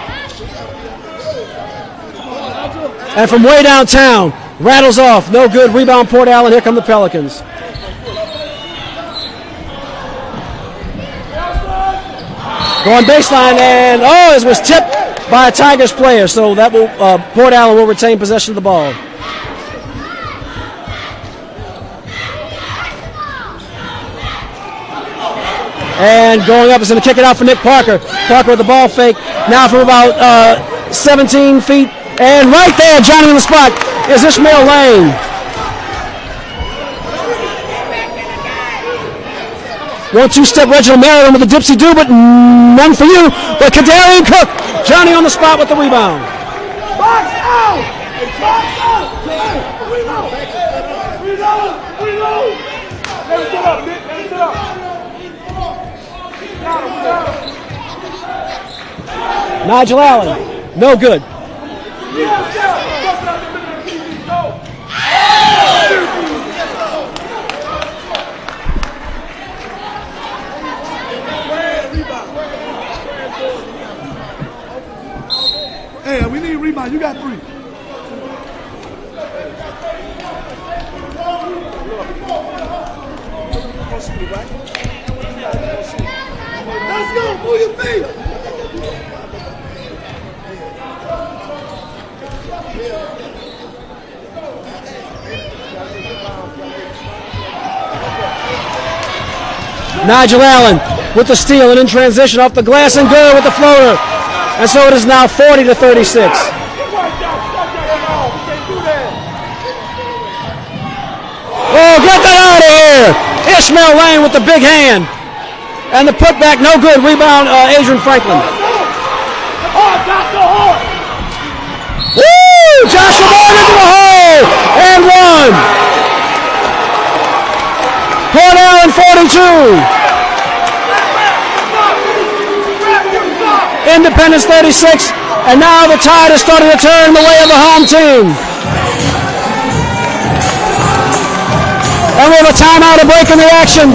And from way downtown, rattles off. No good. Rebound Port Allen. Here come the Pelicans. Going baseline, and it was tipped by a Tigers player. So that will Port Allen will retain possession of the ball. And going up is going to kick it out for Nick Parker. Parker with the ball fake. Now from about 17 feet. And right there, Johnny on the spot, is Ishmael Lane. One-two step Reginald Maryland with a dipsy-do, but none for you. But Kadarian Cook, Johnny on the spot with the rebound. Box out! Box out! Reload! Let him sit up, Nick. Let him sit up. Nigel Allen, no good. Hey, we need a rebound. You got 3. Let's go. Move your feet. Nigel Allen with the steal and in transition off the glass and good with the floater. And so it is now 40-36. Oh, get that out of here! Ishmael Lane with the big hand. And the putback, no good. Rebound, Adrian Franklin. Woo! Joshua Moore into the hole! And one. Port Allen 42. Independence 36. And now the tide is starting to turn the way of the home team. And we have a timeout, a break in the action.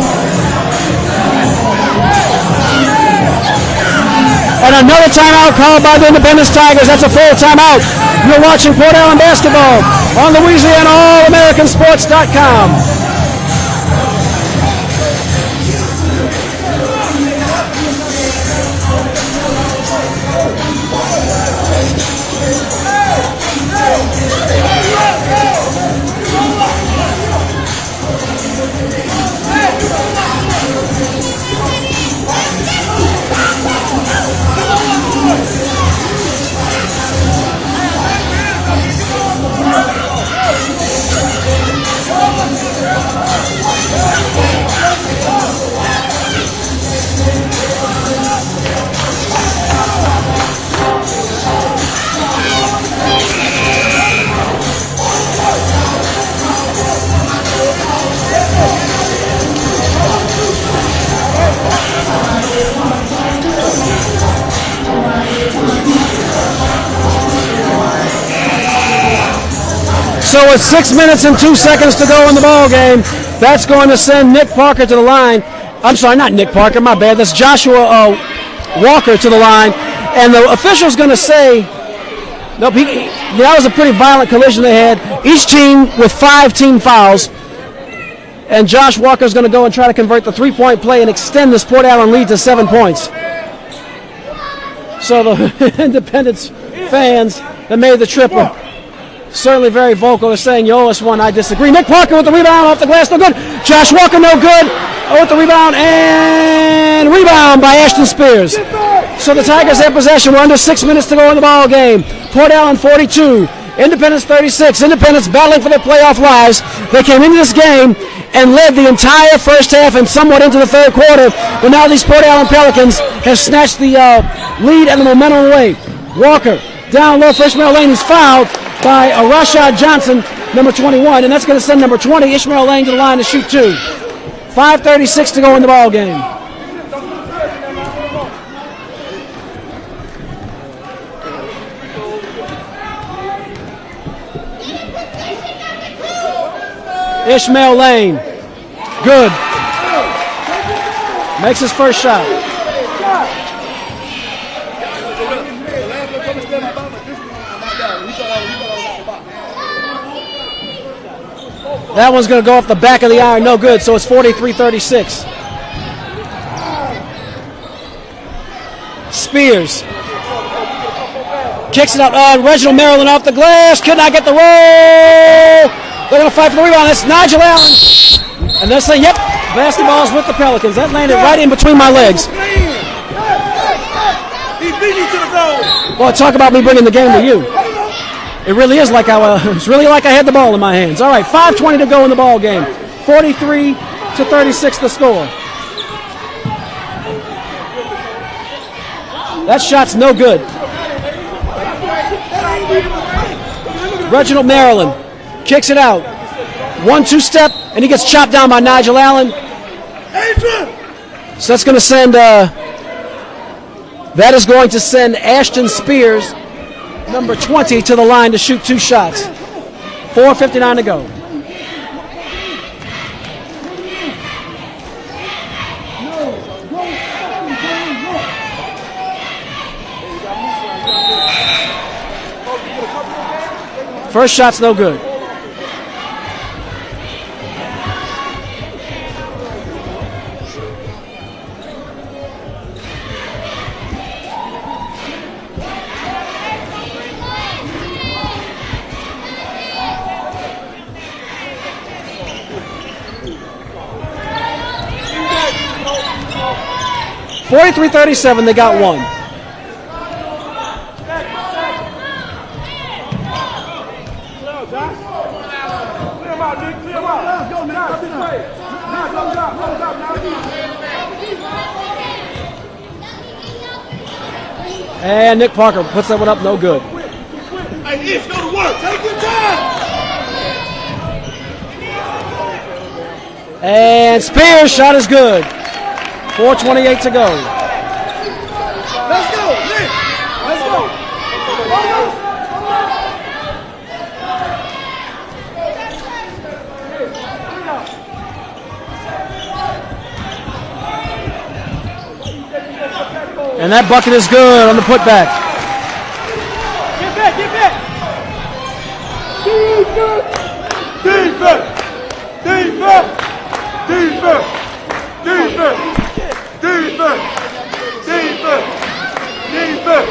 And another timeout called by the Independence Tigers. That's a full timeout. You're watching Port Allen basketball on Louisiana All-American AmericanSports.com. So with 6 minutes and 2 seconds to go in the ball game, that's going to send Nick Parker to the line. I'm sorry, not Nick Parker, my bad. That's Joshua Walker to the line. And the official's going to say, nope, that was a pretty violent collision they had. Each team with 5 team fouls. And Josh Walker's going to go and try to convert the three-point play and extend this Port Allen lead to 7 points. So the Independence fans that made the trip are certainly very vocal. They're saying, you owe us one. I disagree. Nick Parker with the rebound off the glass. No good. Josh Walker, no good. With the rebound. And rebound by Ashton Spears. So the Tigers have possession. We're under 6 minutes to go in the ball game. Port Allen 42. Independence 36. Independence battling for their playoff lives. They came into this game and led the entire first half and somewhat into the third quarter. But now these Port Allen Pelicans have snatched the lead and the momentum away. Walker down low for Ishmael Lane. He's fouled by Rashad Johnson, number 21, and that's going to send number 20, Ishmael Lane, to the line to shoot 2. 5:36 to go in the ball game. Ishmael Lane, good. Makes his first shot. That one's going to go off the back of the iron, no good, so it's 43-36. Spears kicks it out. Reginald Maryland off the glass, could not get the roll. They're going to fight for the rebound. That's Nigel Allen. And they're saying, yep, basketball's with the Pelicans. That landed right in between my legs. He beat you to the goal. Boy, talk about me bringing the game to you. It really is like it's really like I had the ball in my hands. All right, 5:20 to go in the ball game. 43-36 the score. That shot's no good. Reginald Maryland kicks it out. 1-2 step, and he gets chopped down by Nigel Allen. So that's going to send. That is going to send Ashton Spears, number 20, to the line to shoot 2 shots. 4:59 to go. First shot's no good. (43-37), they got one. And Nick Parker puts that one up, no good. Hey, Ish, go to work. Take your time. And Spears' shot is good. 4:28 to go. Let's go, Nick. Let's go. And that bucket is good on the putback. Get back, get back. Defense. Defense. Defense. Defense. Defense.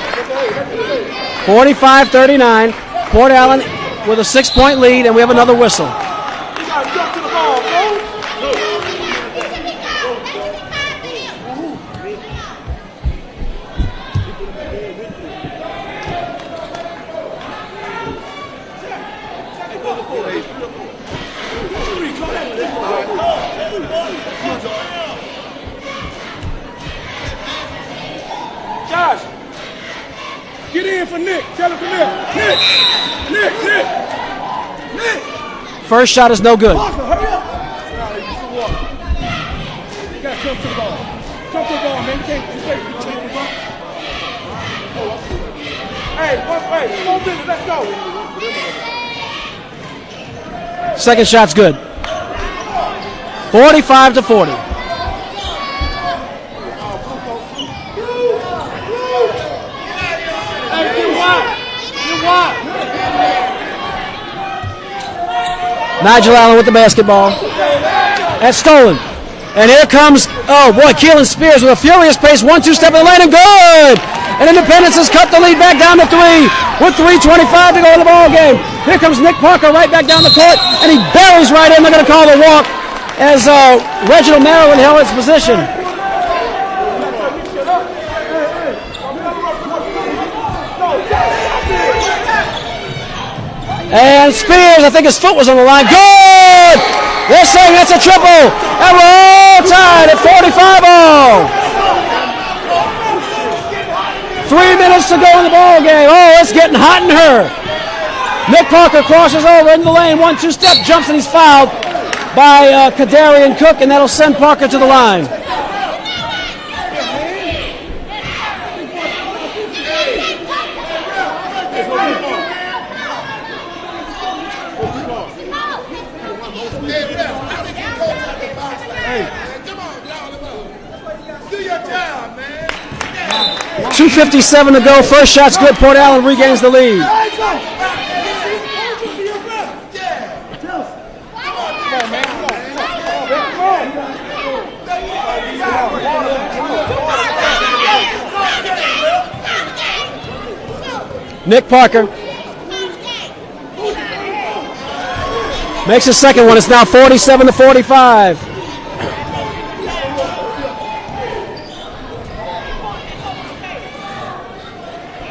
Defense. 45-39. Port Allen with a 6-point lead, and we have another whistle. You gotta jump to the ball, bro. Josh, get in for Nick. Tell him come here. Nick. First shot is no good. Parker, hurry up. You gotta come to the ball. Come to the ball, man. You can't Hey, 4 minutes. Let's go. Second shot's good. 45-40. Nigel Allen with the basketball. That's stolen. And here comes, oh boy, Keelan Spears with a furious pace. 1-2 step in the lane and good! And Independence has cut the lead back down to 3 with 3:25 to go in the ball game. Here comes Nick Parker right back down the court, and he buries right in. They're going to call the walk as Reginald Maryland held his position. And Spears, I think his foot was on the line. Good! They're saying that's a triple. And we're all tied at 45-all. 3 minutes to go in the ball game. Oh, it's getting hot in her. Nick Parker crosses over into the lane. 1-2 step, jumps, and he's fouled by Kadarian Cook, and that'll send Parker to the line. Hey, come on, y'all. Do your job, man. 2:57 to go. First shot's good. Port Allen regains the lead. Nick Parker makes his second one. It's now 47-45.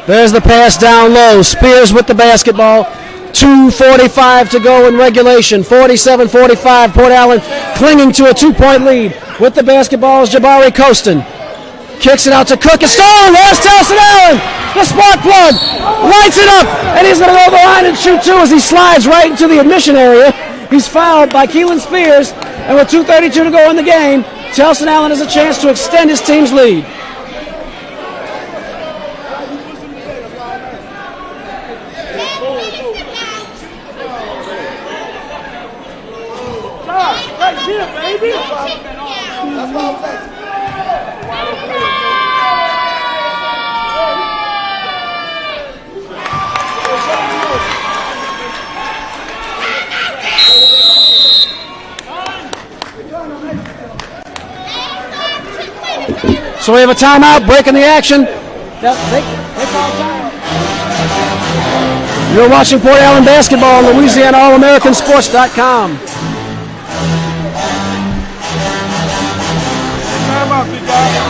There's the pass down low. Spears with the basketball. 2:45 to go in regulation. 47-45. Port Allen clinging to a 2-point lead. With the basketball is Jabari Costin. Kicks it out to Cook. It's stolen. There's Telson Allen. The spark plug. Lights it up. And he's going to go the line and shoot two as he slides right into the admission area. He's fouled by Keelan Spears. And with 2:32 to go in the game, Telson Allen has a chance to extend his team's lead. Right here, baby. That's why I'm saying. So we have a timeout, breaking the action. You're watching Port Allen basketball on LouisianaAllAmericanSports.com. Time out, big guy.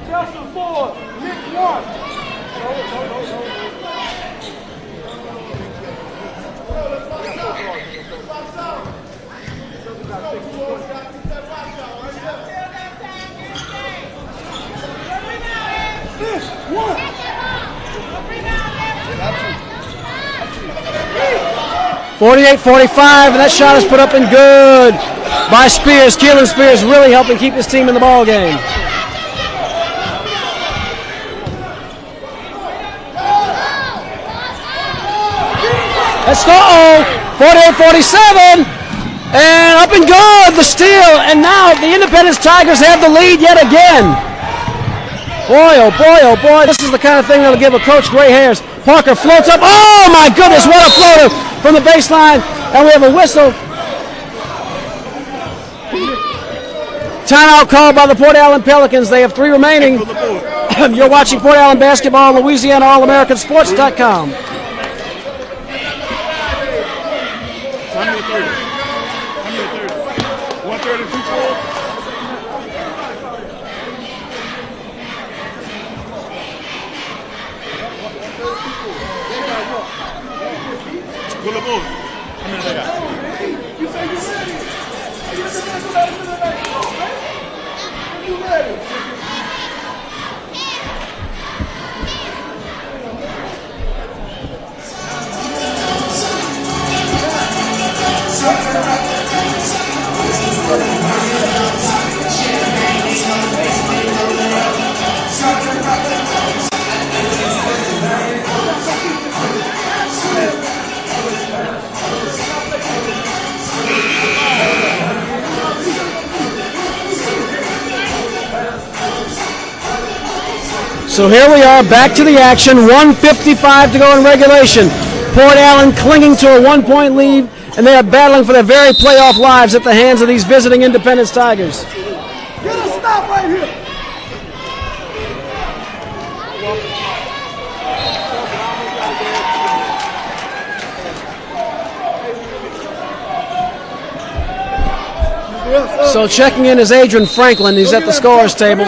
Telson 4, Nick 1. No. 48-45, and that shot is put up and good by Spears. Keelan Spears really helping keep his team in the ball game. Let's go. 48-47, and up and good, the steal, and now the Independence Tigers have the lead yet again. Boy, oh boy, oh boy, this is the kind of thing that'll give a coach gray hairs. Parker floats up. Oh my goodness, what a floater from the baseline, and we have a whistle. Timeout called by the Port Allen Pelicans. They have 3 remaining. You're watching Port Allen basketball on Louisiana All-AmericanSports.com. How many 30? How many 30? 132 4? Good boy. How many they got? You say you ready? You ready? So here we are, back to the action. 1:55 to go in regulation. Port Allen clinging to a 1-point lead, and they are battling for their very playoff lives at the hands of these visiting Independence Tigers. Get a stop right here. So checking in is Adrian Franklin. He's at the scorer's table.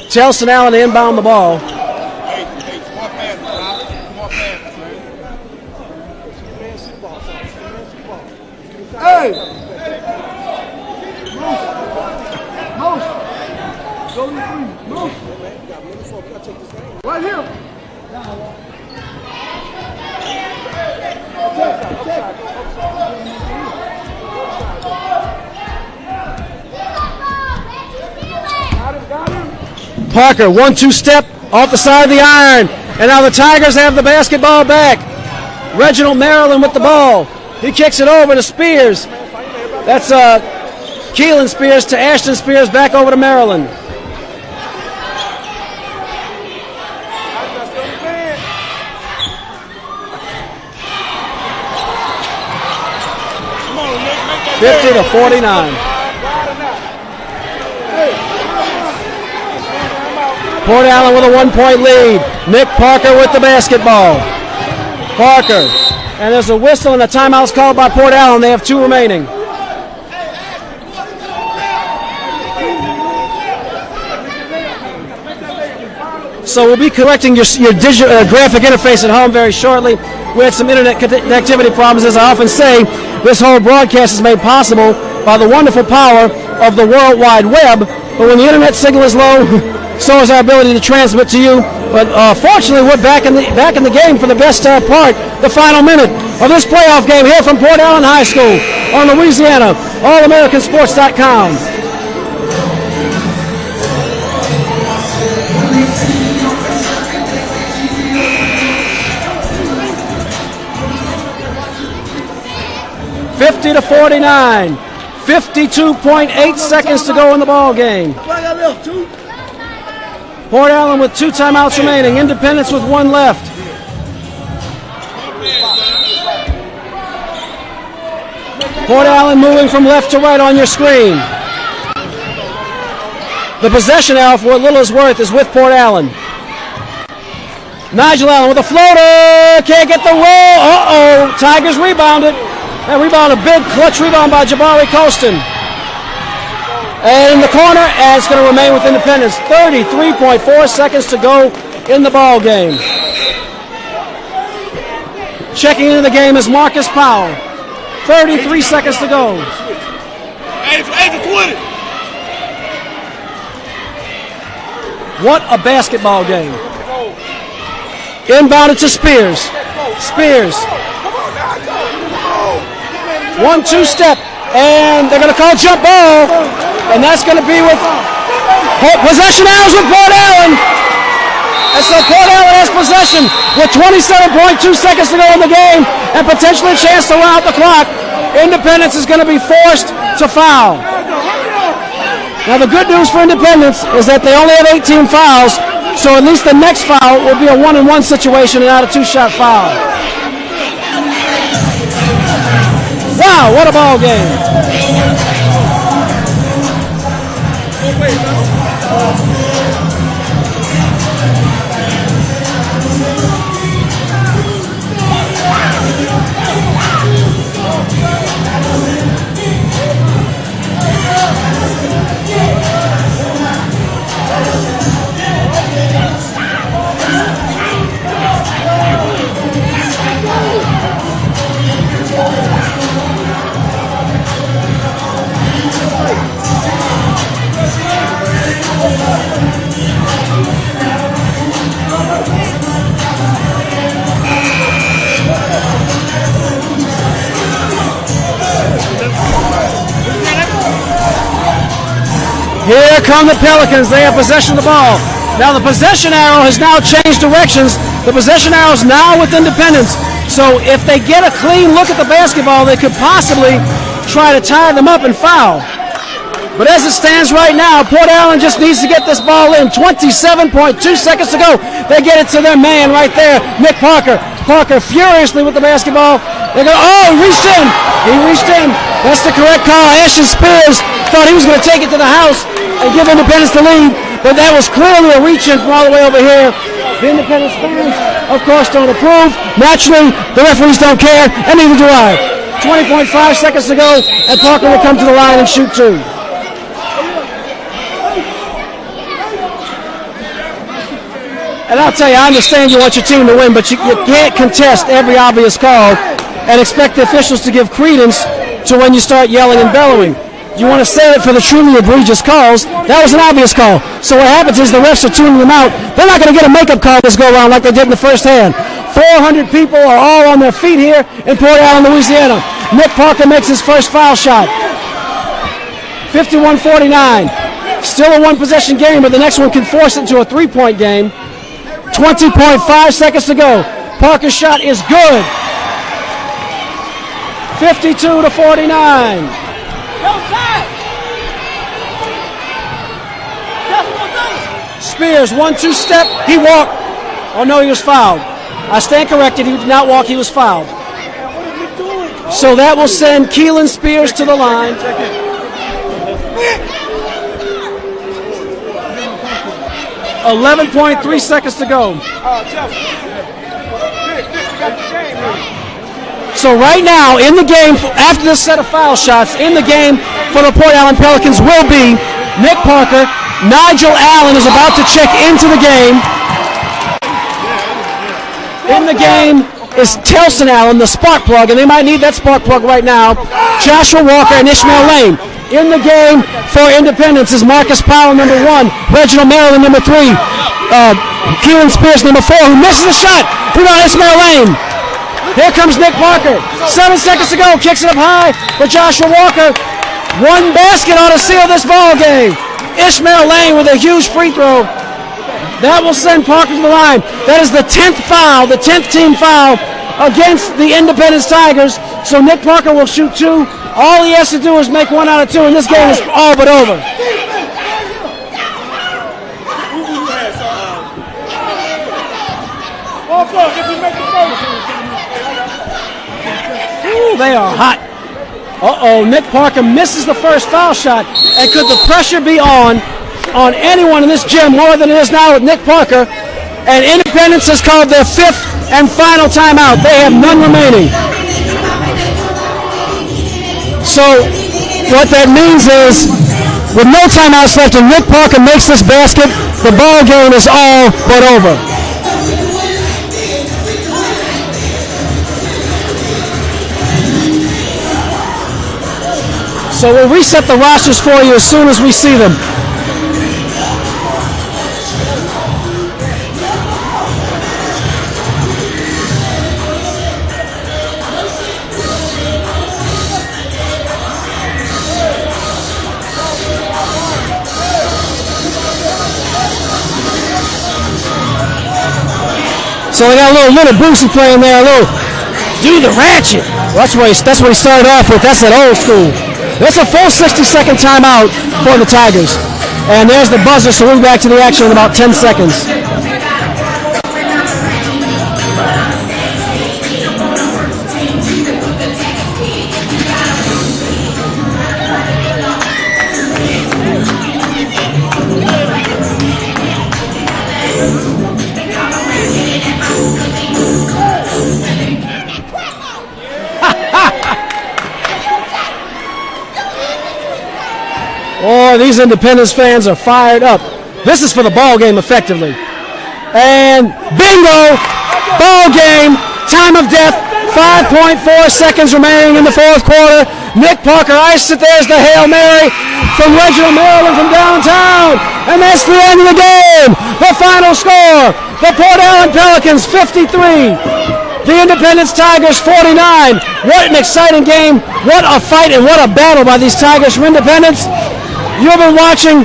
Chelsea Allen to inbound the ball. Hey, come on, pass, Robert. Come on, pass, man. Hey! Motion. Go to the 3. Motion. Right here. Got him. Parker, 1-2 step off the side of the iron. And now the Tigers have the basketball back. Reginald Maryland with the ball. He kicks it over to Spears. That's Keelan Spears to Ashton Spears, back over to Maryland. Come on, Nick, make that 50-49. Port Allen with a 1-point lead. Nick Parker with the basketball. Parker. And there's a whistle and a timeout's called by Port Allen. They have 2 remaining. So we'll be collecting your digital graphic interface at home very shortly. We had some internet connectivity problems. As I often say, this whole broadcast is made possible by the wonderful power of the World Wide Web. But when the internet signal is low, so is our ability to transmit to you. But fortunately, we're back in the game for the best part, the final minute of this playoff game here from Port Allen High School on Louisiana All-AmericanSports.com. (50-49). 52.8 seconds to go in the ball game. Port Allen with 2 timeouts remaining. Independence with 1 left. Port Allen moving from left to right on your screen. The possession arrow, for what little is worth, is with Port Allen. Nigel Allen with a floater. Can't get the roll. Uh-oh. Tigers rebounded. That rebound, a big clutch rebound by Jabari Colston. And in the corner, and it's going to remain with Independence. 33.4 seconds to go in the ball game. Checking into the game is Marcus Powell. 33 seconds to go. Hey, 20. What a basketball game. Inbounded to Spears. Spears. 1-2 step, and they're going to call jump ball, and that's going to be with possession arrows with Port Allen. And so Port Allen has possession with 27.2 seconds to go in the game and potentially a chance to run out the clock. Independence is going to be forced to foul. Now the good news for Independence is that they only have 18 fouls, so at least the next foul will be a 1-and-1 situation and not a 2-shot foul. Wow, what a ball game. Here come the Pelicans. They have possession of the ball. Now the possession arrow has now changed directions. The possession arrow is now with Independence. So if they get a clean look at the basketball, they could possibly try to tie them up and foul. But as it stands right now, Port Allen just needs to get this ball in. 27.2 seconds to go. They get it to their man right there, Nick Parker. Parker furiously with the basketball. They go, oh, he reached in. He reached in. That's the correct call. Ashton Spears thought he was going to take it to the house and give Independence the lead, but that was clearly a reach-in from all the way over here. The Independence fans, of course, don't approve. Naturally, the referees don't care, and neither do I. 20.5 seconds to go, and Parker will come to the line and shoot two. And I'll tell you, I understand you want your team to win, but you can't contest every obvious call and expect the officials to give credence to when you start yelling and bellowing. You want to save it for the truly egregious calls. That was an obvious call. So what happens is the refs are tuning them out. They're not going to get a makeup call this go-around like they did in the first hand. 400 people are all on their feet here in Port Allen, Louisiana. Nick Parker makes his first foul shot. 51-49. Still a one-possession game, but the next one can force it into a three-point game. 20.5 seconds to go. Parker's shot is good. 52-49. Spears, 1-2 step, he walked. Oh no, he was fouled. I stand corrected, he did not walk, he was fouled. So that will send Keelan Spears to the line. 11.3 seconds to go. So right now, in the game, after this set of foul shots, in the game for the Port Allen Pelicans will be Nick Parker. Nigel Allen is about to check into the game. In the game is Telson Allen, the spark plug, and they might need that spark plug right now. Joshua Walker and Ishmael Lane. In the game for Independence is Marcus Powell, number 1. Reginald Maryland, number 3. Keelan Spears, number 4, who misses the shot. Rebound, Ishmael Lane. Here comes Nick Parker. 7 seconds to go. Kicks it up high for Joshua Walker. One basket ought to seal this ball game. Ishmael Lane with a huge free throw. That will send Parker to the line. That is the 10th foul, the 10th team foul against the Independence Tigers. So Nick Parker will shoot 2. All he has to do is make 1 out of 2, and this game is all but over. Ooh, they are hot. Uh-oh, Nick Parker misses the first foul shot. And could the pressure be on anyone in this gym more than it is now with Nick Parker? And Independence has called their 5th and final timeout. They have none remaining. So what that means is, with no timeouts left and Nick Parker makes this basket, the ball game is all but over. So we'll reset the rosters for you as soon as we see them. So they got a little Boosie playing there, a little do the ratchet. Well, that's what he started off with. That's that old school. That's a full 60-second timeout for the Tigers. And there's the buzzer, so we'll be back to the action in about 10 seconds. Oh, these Independence fans are fired up. This is for the ball game, effectively. And bingo! Ball game! Time of death! 5.4 seconds remaining in the fourth quarter. Nick Parker iced it. There's the Hail Mary from Reginald, Maryland, from downtown. And that's the end of the game. The final score, the Port Allen Pelicans 53. The Independence Tigers 49. What an exciting game. What a fight and what a battle by these Tigers from Independence. You've been watching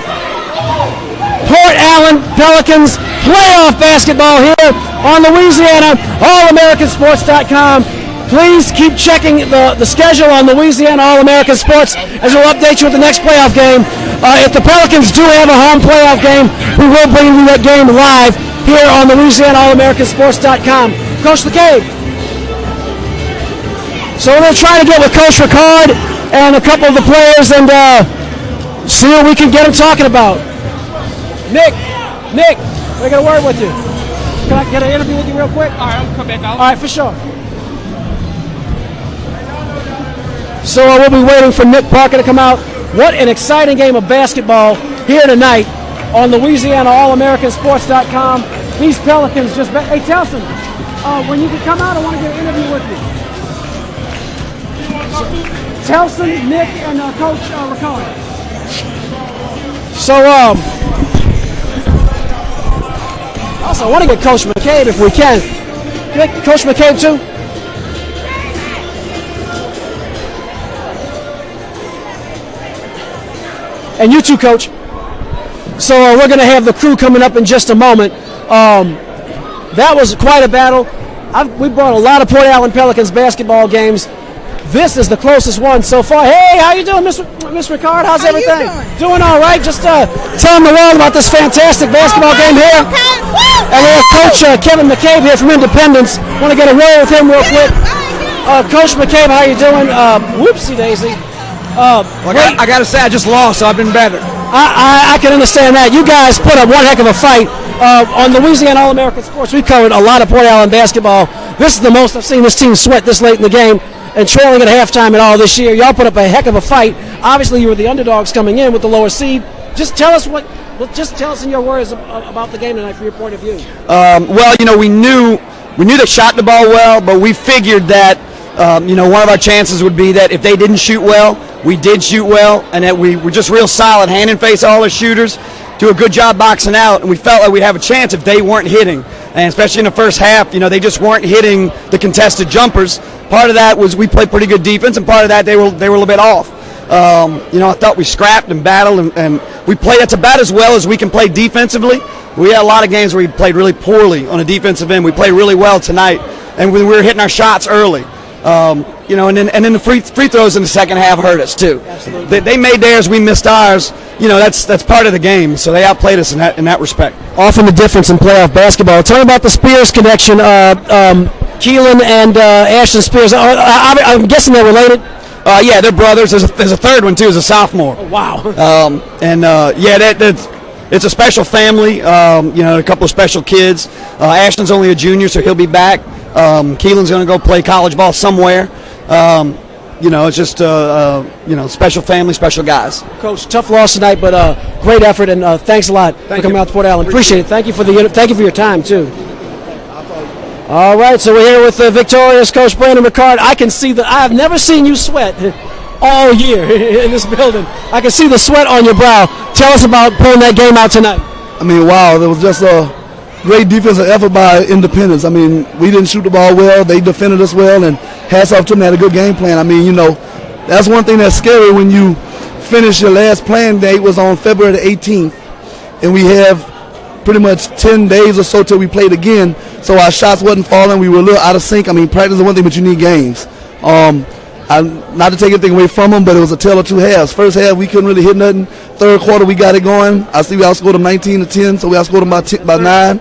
Port Allen Pelicans playoff basketball here on Louisiana All-American-Sports.com. Please keep checking the schedule on Louisiana All-American Sports as we'll update you with the next playoff game. If the Pelicans do have a home playoff game, we will bring you that game live here on Louisiana All-American-Sports.com. Coach McCabe. So we're going to try to get with Coach Ricard and a couple of the players and see what we can get them talking about. Nick, I got a word with you. Can I get an interview with you real quick? All right, I'll come back out. All right, for sure. So we'll be waiting for Nick Parker to come out. What an exciting game of basketball here tonight on Louisiana All-American-Sports.com. These Pelicans just... Hey, Telson, when you can come out, I want to get an interview with you. Telson, Nick, and Coach Ricard. So, also, I want to get Coach McCabe if we can. Can I get Coach McCabe too? And you too, Coach. So we're going to have the crew coming up in just a moment. That was quite a battle. We brought a lot of Port Allen Pelicans basketball games. This is the closest one so far. Hey, how you doing, Miss Ricard? How's everything? Doing all right. Just telling the world about this fantastic basketball game here. And we have Coach Kevin McCabe here from Independence. Want to get a word with him real quick. Coach McCabe, how you doing? Whoopsie daisy. I got to say, I just lost, so I've been better. I can understand that. You guys put up one heck of a fight. On Louisiana All-American Sports, we covered a lot of Port Allen basketball. This is the most I've seen this team sweat this late in the game and trailing at halftime at all this year. Y'all put up a heck of a fight. Obviously, you were the underdogs coming in with the lower seed. Just tell us in your words about the game tonight from your point of view. Well, we knew they shot the ball well, but we figured that one of our chances would be that if they didn't shoot well, we did shoot well, and that we were just real solid, hand and face all our shooters, do a good job boxing out, and we felt like we'd have a chance if they weren't hitting. And especially in the first half, they just weren't hitting the contested jumpers. Part of that was we played pretty good defense, and part of that they were a little bit off. I thought we scrapped and battled, and we played. That's about as well as we can play defensively. We had a lot of games where we played really poorly on a defensive end. We played really well tonight, and we were hitting our shots early. And then the free throws in the second half hurt us too. They made theirs, we missed ours. That's part of the game. So they outplayed us in that respect. Often the difference in playoff basketball. Tell me about the Spears connection. Keelan and Ashton Spears. I'm guessing they're related. Yeah, they're brothers. There's a third one too. There's a sophomore. Oh, wow. It's a special family. A couple of special kids. Ashton's only a junior, so he'll be back. Keelan's going to go play college ball somewhere. It's just special family, special guys. Coach, tough loss tonight, but great effort, and thanks a lot for coming out to Port Allen. Appreciate it. Thank you for your time too. All right, so we're here with the victorious Coach Brandon Ricard. I've never seen you sweat all year in this building. I can see the sweat on your brow. Tell us about pulling that game out tonight. Wow, it was just a great defensive effort by Independence. We didn't shoot the ball well. They defended us well, and hats off to them. They had a good game plan. That's one thing that's scary when you finish your last playing date was on February the 18th, and we have pretty much 10 days or so till we played again. So our shots wasn't falling. We were a little out of sync. I mean, practice is one thing, but you need games. Not to take anything away from them, but it was a tale of two halves. First half, we couldn't really hit nothing. Third quarter, we got it going. I see we outscored them 19-10, so we outscored them by 9.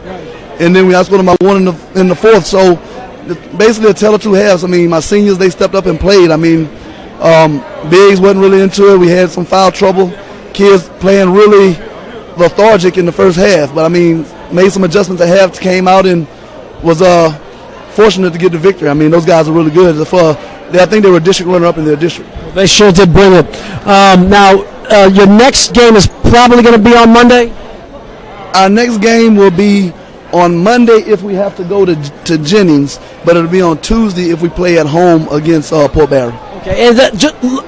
And then we outscored them by 1 in the fourth. So basically a tale of two halves. I mean, my seniors, they stepped up and played. I mean, Biggs wasn't really into it. We had some foul trouble. Kids playing really lethargic in the first half. But, I mean, made some adjustments at half, came out and was fortunate to get the victory. I mean, those guys are really good. I think they were district runner-up in their district. They sure did bring it. Now, your next game is probably going to be on Monday? Our next game will be on Monday if we have to go to Jennings, but it'll be on Tuesday if we play at home against Port Barry. Okay, and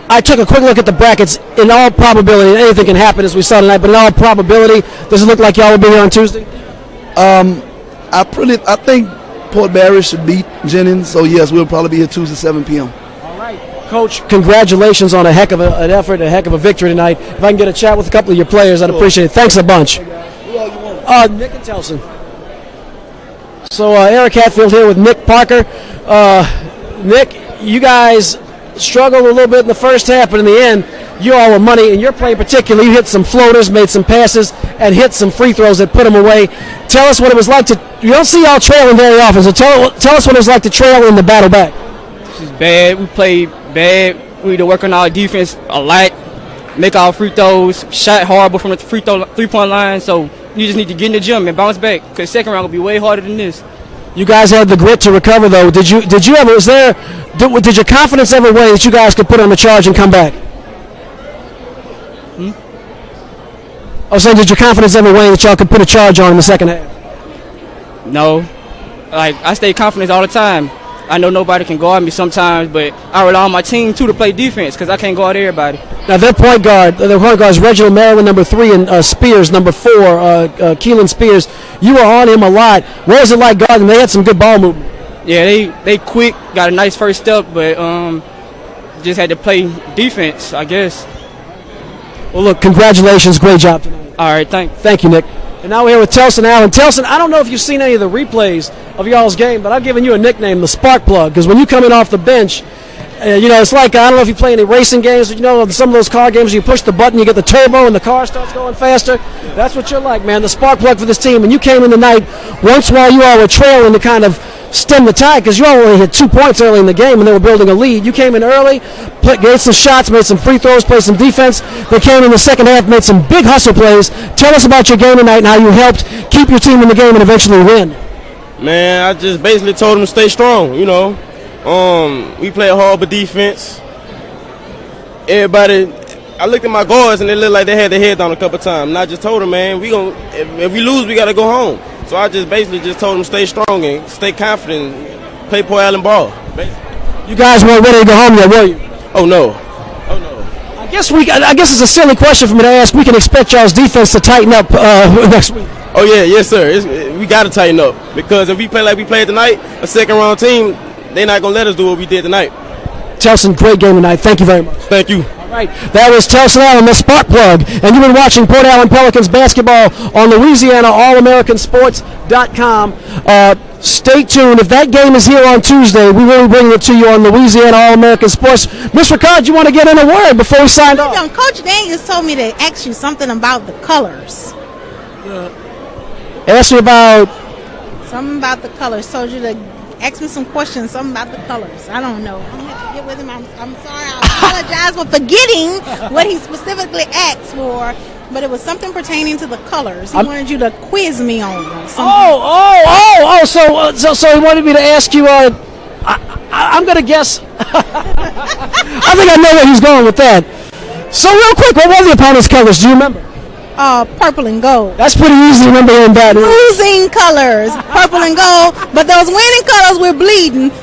I took a quick look at the brackets. In all probability, anything can happen as we saw tonight, but in all probability, does it look like y'all will be here on Tuesday? I think Port Barry should beat Jennings, so yes, we'll probably be here Tuesday, 7 p.m. All right. Coach, congratulations on a heck of an effort, a heck of a victory tonight. If I can get a chat with a couple of your players, I'd appreciate it. Thanks a bunch. Nick and Telson. So Eric Hatfield here with Nick Parker. Nick, you guys struggled a little bit in the first half, but in the end, you all were money. In your play in particular, you hit some floaters, made some passes, and hit some free throws that put them away. Tell us what it was like you don't see y'all trailing very often, so tell us what it was like to trail in the battle back. This is bad. We played bad. We need to work on our defense a lot, make our free throws, shot horrible from the three-point line, so you just need to get in the gym and bounce back, because second round will be way harder than this. You guys had the grit to recover, though. Did you ever? Did your confidence ever wane that you guys could put on the charge and come back? I was saying, did your confidence ever wane that y'all could put a charge on in the second half? No, I stay confident all the time. I know nobody can guard me sometimes, but I rely on my team too to play defense because I can't guard everybody. Now their point guard is Reginald Maryland, number 3, and Spears, number 4, Keelan Spears. You were on him a lot. What was it like guarding? They had some good ball movement. Yeah, they quick, got a nice first step, but just had to play defense, I guess. Well, look, congratulations, great job tonight. All right, thank you, Nick. And now we're here with Telson Allen. Telson, I don't know if you've seen any of the replays of y'all's game, but I've given you a nickname, the Spark Plug, because when you come in off the bench, it's like, I don't know if you play any racing games, but some of those car games, you push the button, you get the turbo, and the car starts going faster. That's what you're like, man, the spark plug for this team. And you came in tonight once while you all were trailing to kind of stem the tide, because you all only hit 2 points early in the game, and they were building a lead. You came in early, gave some shots, made some free throws, played some defense. They came in the second half, made some big hustle plays. Tell us about your game tonight and how you helped keep your team in the game and eventually win. Man, I just basically told them to stay strong, We played horrible defense. Everybody, I looked at my guards and they looked like they had their head down a couple times. And I just told them, man, if we lose, we got to go home. So I just basically told them to stay strong and stay confident and play Port Allen ball. Basically. You guys weren't ready to go home yet, were you? Oh, no. I guess it's a silly question for me to ask. We can expect y'all's defense to tighten up next week. Oh, yeah, yes, sir. We got to tighten up because if we play like we played tonight, a second-round team, they're not going to let us do what we did tonight. Telson, great game tonight. Thank you very much. Thank you. All right, that was Telson Allen, the Spark Plug. And you've been watching Port Allen Pelicans basketball on Louisiana All-American-Sports.com. Stay tuned. If that game is here on Tuesday, we will be bringing it to you on Louisiana All-American Sports. Ms. Ricard, you want to get in a word before we sign off? Coach Daniels told me to ask you something about the colors. Ask me about... Something about the colors. Told you to ask me some questions, something about the colors. I don't know. I'm going to have to get with him. I'm sorry. I apologize for forgetting what he specifically asked for, but it was something pertaining to the colors. He wanted you to quiz me on them. So he wanted me to ask you, I'm going to guess. I think I know where he's going with that. So real quick, what were the opponent's colors? Do you remember? Purple and gold. That's pretty easy to remember in Baton Rouge. Losing colors, purple and gold, but those winning colors we're bleeding,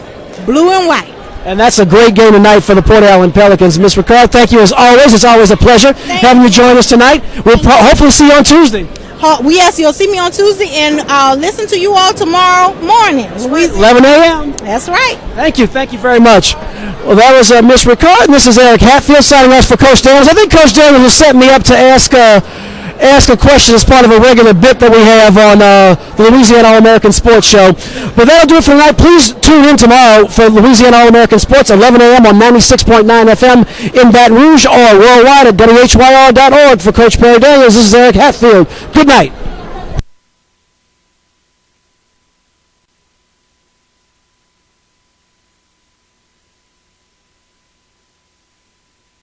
blue and white. And that's a great game tonight for the Port Allen Pelicans. Ms. Ricard, thank you as always. It's always a pleasure having you join us tonight. We'll hopefully see you on Tuesday. Yes, you'll see me on Tuesday, and I'll listen to you all tomorrow morning. 11 a.m. That's right. Thank you very much. Well, that was Ms. Ricard, and this is Eric Hatfield signing off for Coach Daniels. I think Coach Daniels was setting me up to ask ask a question as part of a regular bit that we have on the Louisiana All-American Sports Show. But that'll do it for tonight. Please tune in tomorrow for Louisiana All-American Sports, 11 a.m. on 96.9 FM in Baton Rouge or worldwide at WHYR.org. For Coach Perry Daniels, this is Eric Hatfield. Good night.